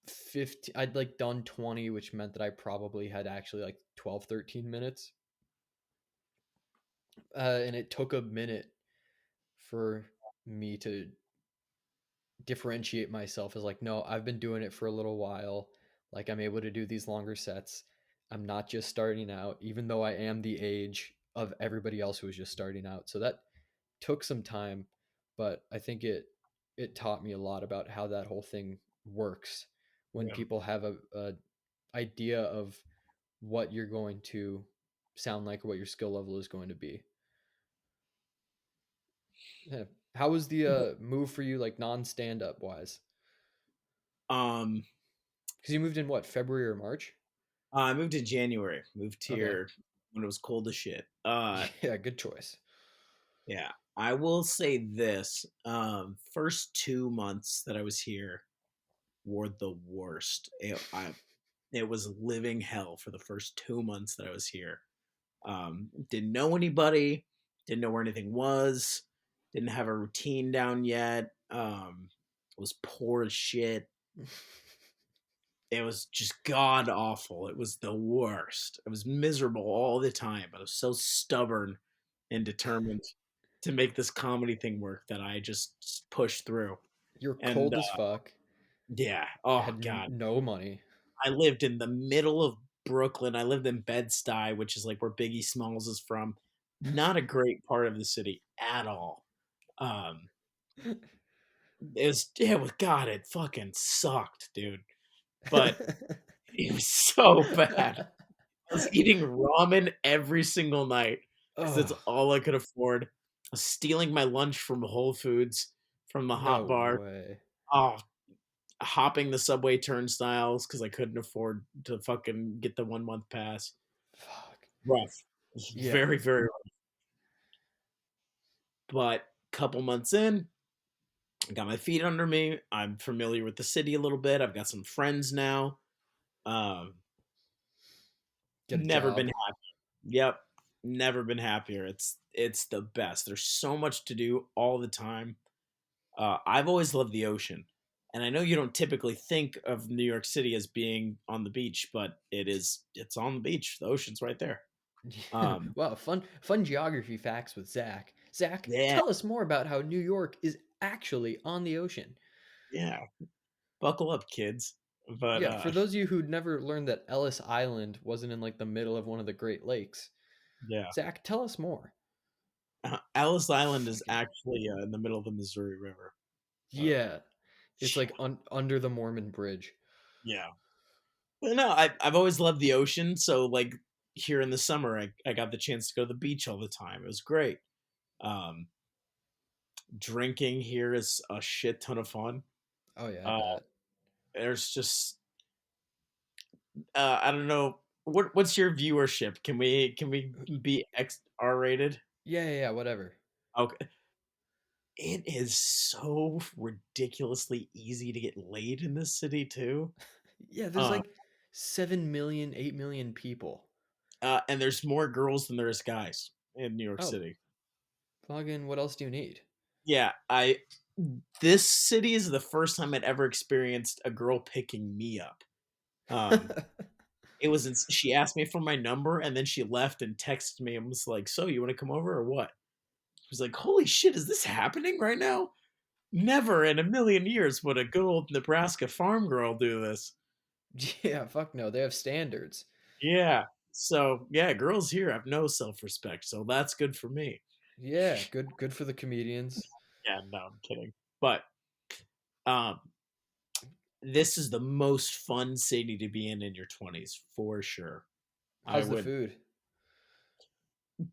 15, I'd like done 20, which meant that I probably had actually like 12, 13 minutes. And it took a minute for me to differentiate myself as like, no, I've been doing it for a little while. Like I'm able to do these longer sets. I'm not just starting out, even though I am the age of everybody else who was just starting out. So that took some time, but I think it taught me a lot about how that whole thing works when Yeah. people have a idea of what you're going to sound like or what your skill level is going to be. Yeah. How was the move for you, like non stand up wise? Um, Because you moved in what, February or March? I moved in January. Moved Okay. here when it was cold as shit. Yeah, good choice. Yeah. I will say this. First 2 months that I was here were the worst. It was living hell for the first 2 months that I was here. Didn't know anybody, didn't know where anything was, didn't have a routine down yet. Was poor as shit. It was just god awful. It was the worst. I was miserable all the time, but I was so stubborn and determined to make this comedy thing work that I just pushed through. You're And cold as fuck, yeah, oh had god, no money. I lived in the middle of Brooklyn. I lived in Bed-Stuy, which is like where Biggie Smalls is from. Not a great part of the city at all. Um, God, it fucking sucked, dude. But it was so bad. I was eating ramen every single night because that's Oh, all I could afford. I was stealing my lunch from Whole Foods from the hot no bar. way. Oh, hopping the subway turnstiles because I couldn't afford to fucking get the 1 month pass. Fuck. Rough. It was Yeah. very, very rough. But couple months in, I got my feet under me. I'm familiar with the city a little bit. I've got some friends now. Um, Get a never been job. happy. Yep, never been happier. It's the best. There's so much to do all the time. I've always loved the ocean, and I know you don't typically think of New York City as being on the beach, but it is. It's on the beach. The ocean's right there. Um, Wow, fun geography facts with Zach. Zach, yeah, tell us more about how New York is actually on the ocean. yeah. Buckle up, kids. But Yeah, for those of you who'd never learned that Ellis Island wasn't in like the middle of one of the Great Lakes, yeah, Zach, tell us more. Ellis Island is Fucking actually in the middle of the Missouri River. Uh, yeah, it's like under the Mormon Bridge. yeah. But no, I've always loved the ocean. So like here in the summer, I got the chance to go to the beach all the time. It was great. Um, Drinking here is a shit ton of fun. Oh yeah, I Uh, bet. there's just I don't know what's your viewership. Can we be X R rated? Yeah, whatever. Okay. It is so ridiculously easy to get laid in this city too. Yeah, there's Uh, like 7 million, 8 million people. and there's more girls than there's guys in New York Oh, City. fucking, what else do you need? Yeah, I this city is the first time I'd ever experienced a girl picking me up. Um, it was she asked me for my number and then she left and texted me and was like, "So you want to come over or what?" I was like, "Holy shit, is this happening right now?" Never in a million years would a good old Nebraska farm girl do this. Yeah, fuck no, they have standards. Yeah. So yeah, girls here have no self-respect, so that's good for me. Yeah, good for the comedians. Yeah, no, I'm kidding. But um, this is the most fun city to be in your 20s for sure. I How's the would food?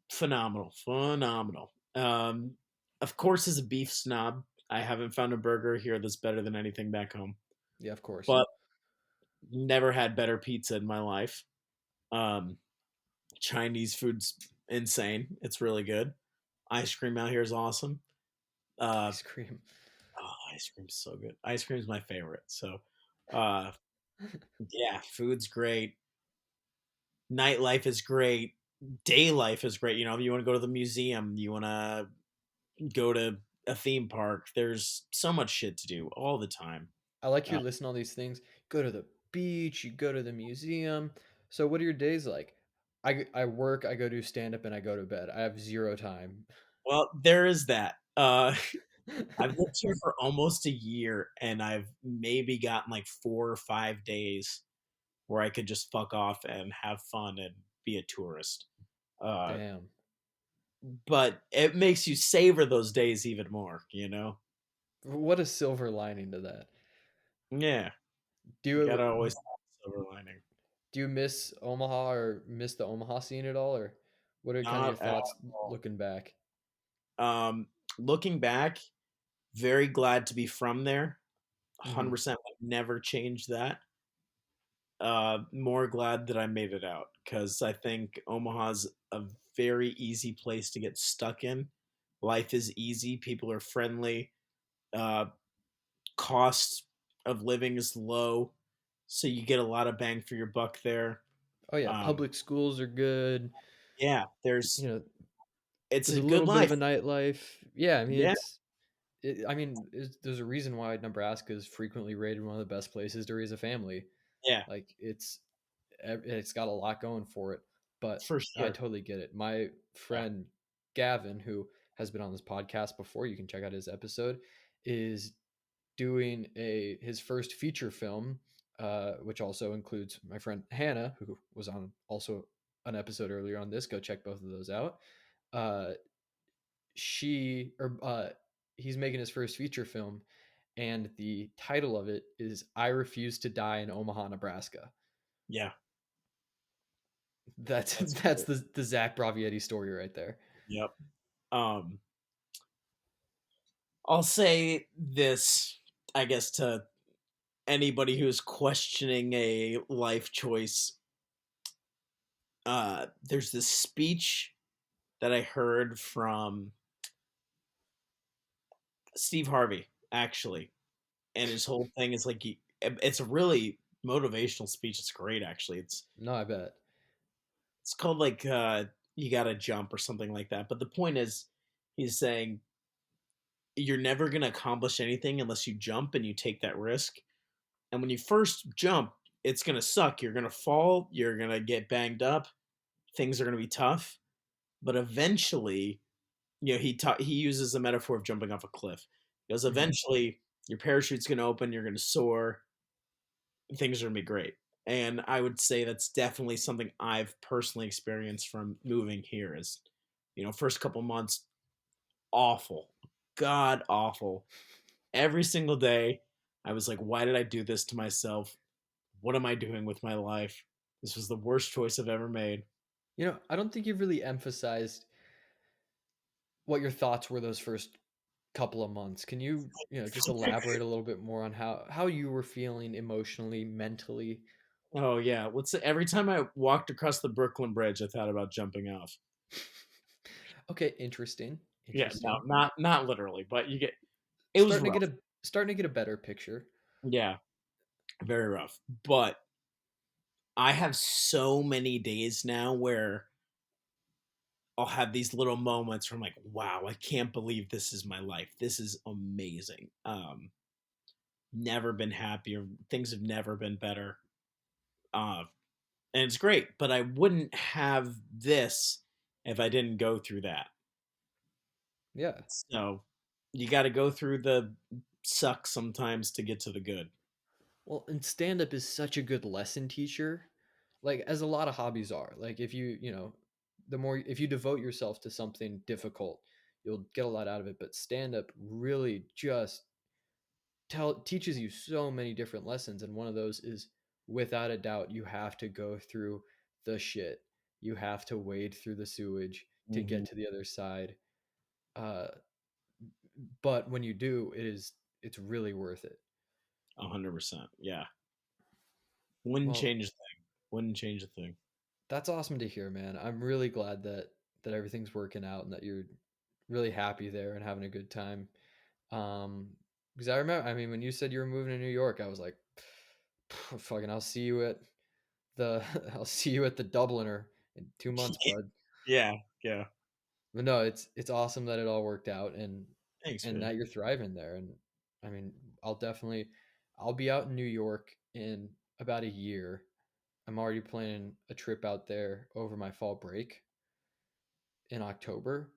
phenomenal, phenomenal. Of course, as a beef snob, I haven't found a burger here that's better than anything back home. Yeah, of course. But never had better pizza in my life. Um, Chinese food's insane. It's really good. Ice cream out here is awesome. Uh, Ice cream. oh, ice cream's so good. Ice cream's my favorite. So, uh, yeah, food's great. Nightlife is great. Day life is great. You know, if you want to go to the museum, you want to go to a theme park. There's so much shit to do all the time. I like Uh, you listen to all these things. Go to the beach, you go to the museum. So what are your days like? I work, I go do stand up and I go to bed. I have zero time. well, there is that. I've lived here for almost a year, and I've maybe gotten like 4 or 5 days where I could just fuck off and have fun and be a tourist. Uh, Damn. but it makes you savor those days even more, you know? What a silver lining to that. Yeah, Do you you gotta always have a silver lining. do you miss Omaha or miss the Omaha scene at all, or what are kind of your Not at thoughts all. looking back? Looking back, very glad to be from there. Hmm. 100% would never change that. More glad that I made it out because I think Omaha's a very easy place to get stuck in. Life is easy, people are friendly, uh, cost of living is low, so you get a lot of bang for your buck there. Oh yeah, Um, public schools are good. yeah, You know, it's there's a a good little bit of life. a nightlife. Yeah, I mean Yeah, there's a reason why Nebraska is frequently rated one of the best places to raise a family. yeah, Like it's got a lot going for it. But for I sure. totally get it. My Yeah, friend Gavin, who has been on this podcast before, you can check out his episode, is doing a his first feature film, which also includes my friend Hannah, who was on also an episode earlier on this. Go check both of those out. Uh, she or He's making his first feature film, and the title of it is "I Refuse to Die in Omaha, Nebraska." yeah, That's that's that's cool. the Zach Braviette story right there. Yep. Um, I'll say this, I guess, to anybody who's questioning a life choice. There's this speech that I heard from Steve Harvey, actually, and his whole thing is like, it's a really motivational speech. It's great, actually. No, I bet. It's called like you gotta jump or something like that. But the point is, he's saying you're never gonna accomplish anything unless you jump and you take that risk. And when you first jump, it's gonna suck. You're gonna fall. You're gonna get banged up. Things are gonna be tough. But eventually, he uses a metaphor of jumping off a cliff. Because Hmm. eventually your parachute's gonna open. You're gonna soar. Things are gonna be great. And I would say that's definitely something I've personally experienced from moving here. Is first couple months awful, god awful. Every single day, I was like, why did I do this to myself? What am I doing with my life? This was the worst choice I've ever made. I don't think you've really emphasized what your thoughts were those first couple of months. Can you just elaborate a little bit more on how you were feeling emotionally, mentally? Oh yeah, every time I walked across the Brooklyn Bridge, I thought about jumping off. Okay, interesting. Yeah, no, Interesting. not literally, but it was Starting to rough. get a starting to get a better picture. Yeah, very rough. But I have so many days now where I'll have these little moments where I'm like, wow, I can't believe this is my life. This is amazing. Never been happier. Things have never been better. Uh, and it's great, but I wouldn't have this if I didn't go through that. Yeah. So you got to go through the suck sometimes to get to the good. Well, and stand up is such a good lesson teacher. Like as a lot of hobbies are. Like the more if you devote yourself to something difficult, you'll get a lot out of it, but stand up really just teaches you so many different lessons, and one of those is without a doubt you have to go through the shit. You have to wade through the sewage to Mm-hmm. get to the other side. Uh, but when you do, it's really worth it. 100%. Yeah. Wouldn't Well, change a thing. Wouldn't change a thing. that's awesome to hear, man. I'm really glad that everything's working out and that you're really happy there and having a good time. Um, because I remember, I mean, when you said you were moving to New York, I was like, fucking, the I'll see you at the Dubliner in 2 months, bud. Yeah. Yeah. But no, it's awesome that it all worked out Thanks, and man. that you're thriving there. And I mean, I'll be out in New York in about a year. I'm already planning a trip out there over my fall break in October.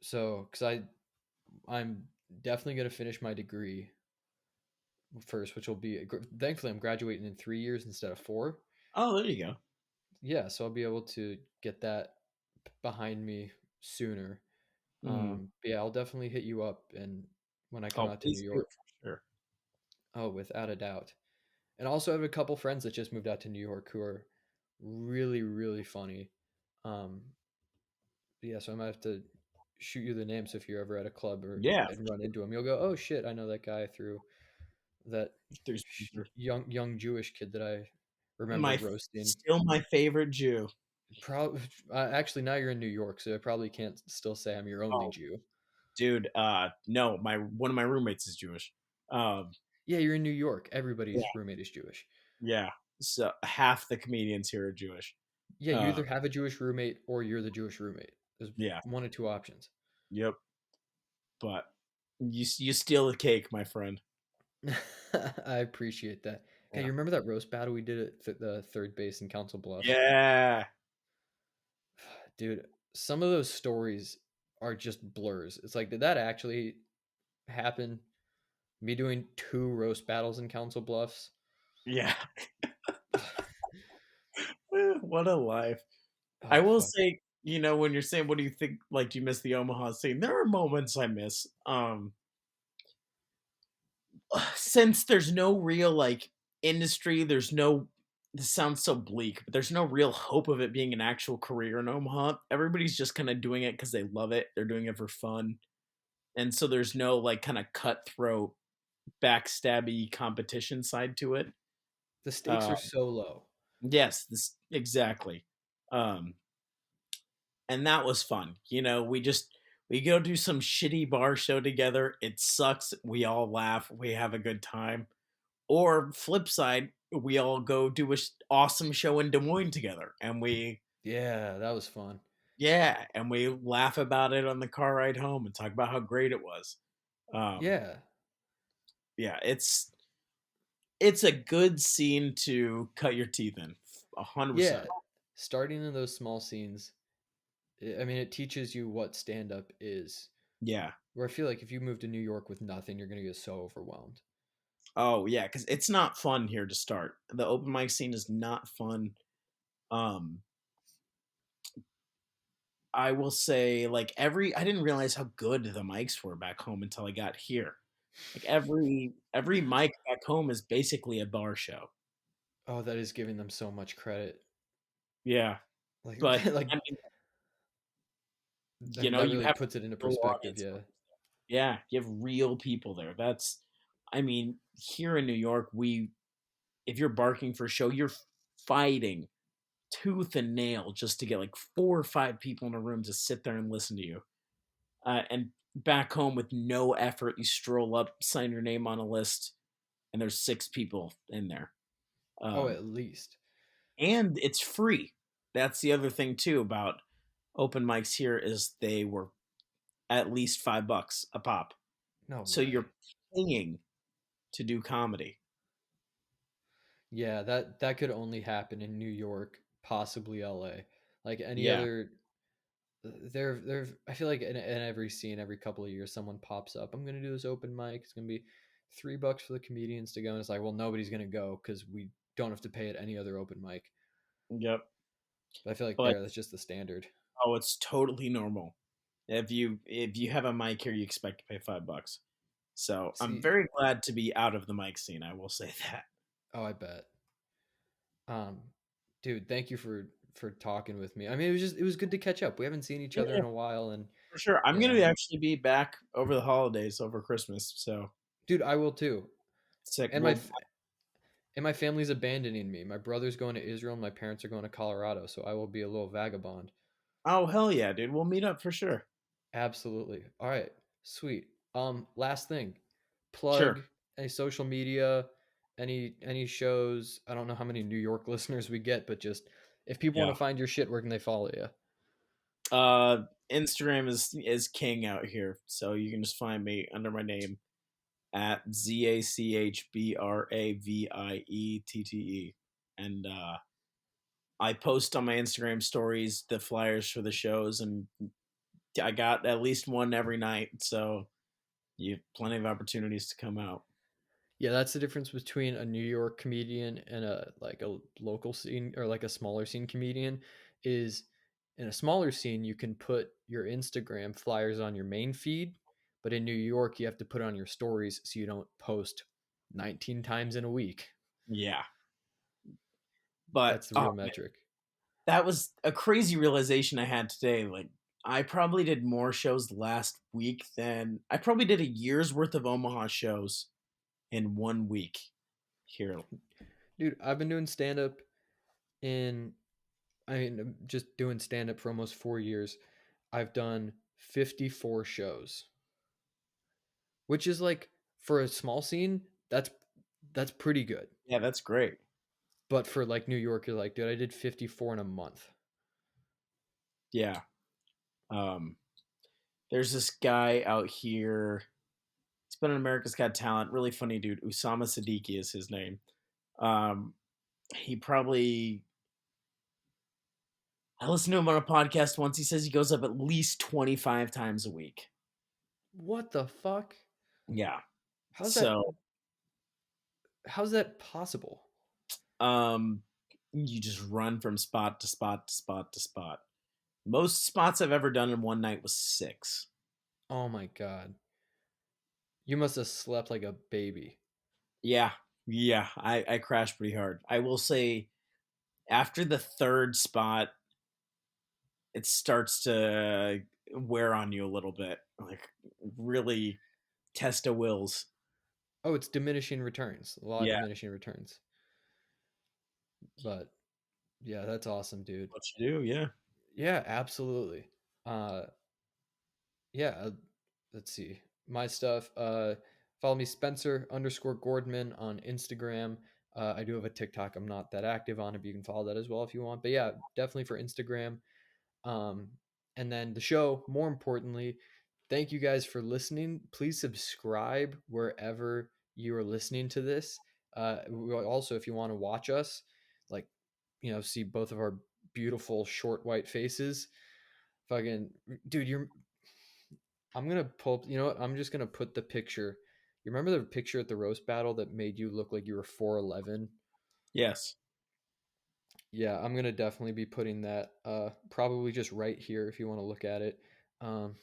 So, because I'm definitely gonna finish my degree first, which will be thankfully I'm graduating in 3 years instead of four. Oh, there you go. Yeah, so I'll be able to get that behind me sooner. Mm. But yeah, I'll definitely hit you up and when I come Oh, out to New please do York. for sure. Oh, without a doubt. And also I have a couple friends that just moved out to New York who are really, really funny. Um, yeah, so I might have to shoot you the names if you're ever at a club or Yeah, and run into him. You'll go, "Oh shit, I know that guy through that there's Spencer. young Jewish kid that I remember My roasting." still my favorite Jew. Probably, actually, now you're in New York, so I probably can't still say I'm your only Oh, Jew. dude. No, my one of my roommates is Jewish. Um, Yeah, you're in New York. yeah, Everybody's roommate is Jewish. yeah. So half the comedians here are Jewish. Yeah, you Uh, either have a Jewish roommate or you're the Jewish roommate. There's yeah, one or two options. yep. But you steal the cake, my friend. I appreciate that. Okay, Yeah, you remember that roast battle we did at the third base in Council Bluffs? yeah, Dude, some of those stories are just blurs. It's like, did that actually happen? Me doing two roast battles in Council Bluffs? yeah. What a life. I Oh, will fuck. say, when you're saying, what do you think? Like, do you miss the Omaha scene? There are moments I miss. Since there's no real like industry, there's no. This sounds so bleak, but there's no real hope of it being an actual career in Omaha. Everybody's just kind of doing it because they love it. They're doing it for fun, and so there's no like kind of cutthroat, backstabby competition side to it. The stakes Uh, are so low. yes, this exactly. Um, and that was fun. We go do some shitty bar show together. It sucks. We all laugh. We have a good time. Or flip side, we all go do a awesome show in Des Moines together, and Yeah, that was fun. we laugh about it on the car ride home and talk about how great it was. Um, Yeah. yeah, it's a good scene to cut your teeth in, 100%. Yeah. Starting in those small scenes, I mean, it teaches you what stand up is. Yeah. Where I feel like if you move to New York with nothing, you're going to get so overwhelmed. Oh yeah, because it's not fun here to start. The open mic scene is not fun. Um, I will say, like I didn't realize how good the mics were back home until I got here. Like every mic back home is basically a bar show. Oh, that is giving them so much credit. Yeah, Like, but like I mean, that you really have puts it into real perspective. audience Yeah. members. Yeah, you have real people there. I mean, here in New York, if you're barking for a show, you're fighting tooth and nail just to get like 4 or 5 people in a room to sit there and listen to you. And back home with no effort, you stroll up, sign your name on a list, and there's 6 people in there. Oh, Um, at least. and it's free. That's the other thing too about open mics here is they were at least $5 a pop. No So way. you're paying to do comedy. Yeah, that could only happen in New York, possibly LA. Like any Yeah. other there I feel like in every scene every couple of years someone pops up. I'm going to do this open mic. It's going to be $3 for the comedians to go and it's like, well, nobody's going to go cuz we don't have to pay at any other open mic. Yep. But I feel like But there that's just the standard. oh, it's totally normal. If you have a mic here, you expect to pay $5. So I'm See, very glad to be out of the mic scene. I will say that. oh, I bet. Um dude, thank you for talking with me. I mean, it was good to catch up. We haven't seen each other Yeah, in a while and for sure. I'm gonna yeah. actually be back over the holidays, over Christmas. So Dude, I will too. sick. And Well, my family's abandoning me. My brother's going to Israel, and my parents are going to Colorado, so I will be a little vagabond. oh hell yeah, dude. We'll meet up for sure. Absolutely. All right. Sweet. Last thing. Sure. Plug any social media, any shows. I don't know how many New York listeners we get, but just if people want Yeah. to find your shit, where can they follow you? Uh, Instagram is king out here, so you can just find me under my name at ZACHBRAVIETTE, and I post on my Instagram stories the flyers for the shows, and I got at least one every night, so you have plenty of opportunities to come out. Yeah, that's the difference between a New York comedian and a local scene or like a smaller scene comedian is in a smaller scene you can put your Instagram flyers on your main feed, but in New York you have to put it on your stories so you don't post 19 times in a week. Yeah, but That's the oh real man, metric. that was a crazy realization I had today. Like, I probably did more shows last week than I probably did a year's worth of Omaha shows in 1 week here. Dude, I've been doing stand up in just doing stand up for almost 4 years. I've done 54 shows, which is like for a small scene, that's pretty good. Yeah, that's great. But for like New York, you're like, dude, I did 54 in a month. Yeah. Um, there's this guy out here. He's been on America's Got Talent. Really funny dude. Usama Siddiqui is his name. Um, he probably I listened to him on a podcast once. He says he goes up at least 25 times a week. What the fuck? Yeah. How's that So, how's that possible? um, you just run from spot to spot to spot to spot. Most spots I've ever done in one night was six. Oh my god. You must have slept like a baby. Yeah. Yeah. I crashed pretty hard. I will say after the third spot, it starts to wear on you a little bit. Like, really test of wills. Oh, it's diminishing returns. A lot of Yeah. diminishing returns. But yeah, that's awesome, dude. What you do. Yeah. Yeah, absolutely. Uh yeah, let's see. My stuff. Follow me Spencer_Gordman on Instagram. I do have a TikTok. I'm not that active on it, but you can follow that as well if you want. But yeah, definitely for Instagram. Um, and then the show, more importantly, thank you guys for listening. Please subscribe wherever you are listening to this. Also, if you want to watch us, like, see both of our beautiful short white faces, fucking, dude, I'm gonna pull. You know what? I'm just gonna put the picture. You remember the picture at the roast battle that made you look like you were 4'11"? Yes. Yeah, I'm gonna definitely be putting that. Probably just right here if you want to look at it. Um,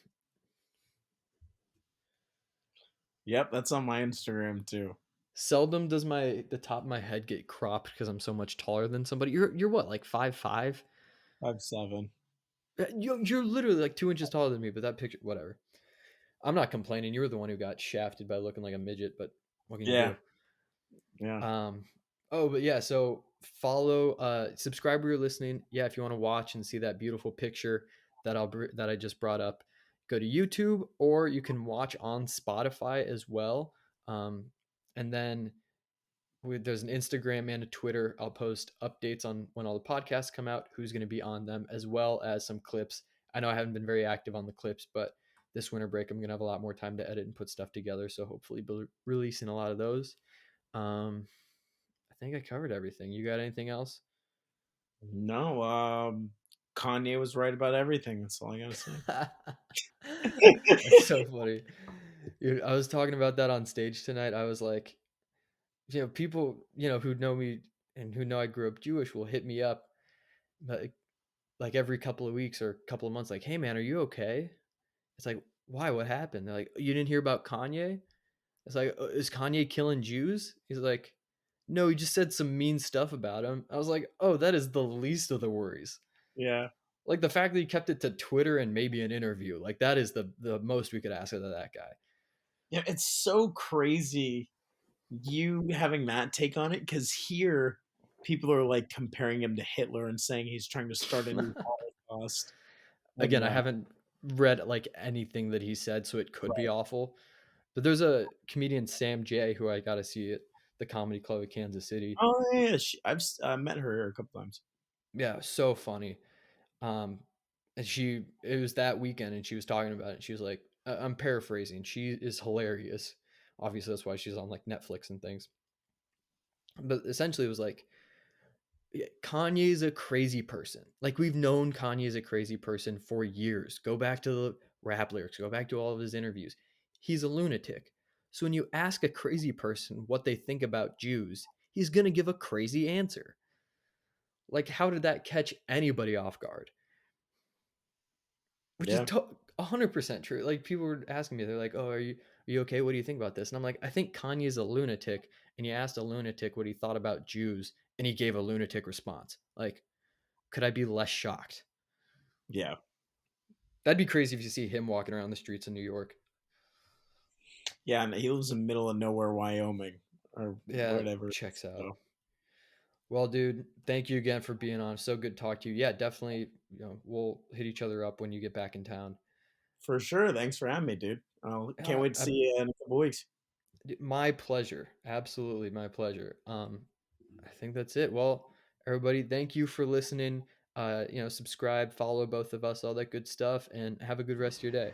Yep. That's on my Instagram too. Seldom does the top of my head get cropped because I'm so much taller than somebody. You're what, like 5'5"? 5'7". You're literally like 2 inches taller than me. But that picture, whatever. I'm not complaining. You were the one who got shafted by looking like a midget. But what can you Yeah. do? Yeah. Um, oh, but yeah, so follow, subscribe where you're listening. Yeah, if you want to watch and see that beautiful picture that I just brought up, go to YouTube or you can watch on Spotify as well. And then there's an Instagram and a Twitter. I'll post updates on when all the podcasts come out, who's going to be on them, as well as some clips. I know I haven't been very active on the clips, but this winter break, I'm going to have a lot more time to edit and put stuff together. So hopefully, releasing a lot of those. Um, I think I covered everything. You got anything else? No, Kanye was right about everything. That's all I gotta say. That's so funny. Dude, I was talking about that on stage tonight. I was like, people, who know me and who know I grew up Jewish will hit me up like every couple of weeks or couple of months, like, hey man, are you okay? It's like, why? What happened? They're like, you didn't hear about Kanye? It's like, is Kanye killing Jews? He's like, no, he just said some mean stuff about him. I was like, oh, that is the least of the worries. Yeah. Like the fact that he kept it to Twitter and maybe an interview, like that is the most we could ask of that guy. Yeah, it's so crazy you having that take on it because here people are like comparing him to Hitler and saying he's trying to start a new Holocaust. And Again, I haven't read like anything that he said, so it could be right. awful. But there's a comedian, Sam J, who I got to see at the Comedy Club of Kansas City. Oh yeah, I've met her a couple times. Yeah, so funny. Um, and it was that weekend, and she was talking about it. And she was like, I'm paraphrasing. She is hilarious. Obviously, that's why she's on like Netflix and things. But essentially, it was like, yeah, Kanye's a crazy person. Like we've known Kanye is a crazy person for years. Go back to the rap lyrics. Go back to all of his interviews. He's a lunatic. So when you ask a crazy person what they think about Jews, he's going to give a crazy answer. Like, how did that catch anybody off guard? Which is Yeah. 100% true. Like, people were asking me, they're like, "Oh, are you okay? What do you think about this?" And I'm like, "I think Kanye's a lunatic." And you asked a lunatic what he thought about Jews, and he gave a lunatic response. Like, could I be less shocked? Yeah. That'd be crazy if you see him walking around the streets of New York. Yeah, and he lives in the middle of nowhere, Wyoming, or Yeah, whatever. checks out. So Well, dude, thank you again for being on. So good to talk to you. Yeah, definitely. We'll hit each other up when you get back in town. for sure. Thanks for having me, dude. I can't wait to I see you in a couple weeks. My pleasure. Absolutely my pleasure. I think that's it. Well, everybody, thank you for listening. Subscribe, follow both of us, all that good stuff, and have a good rest of your day.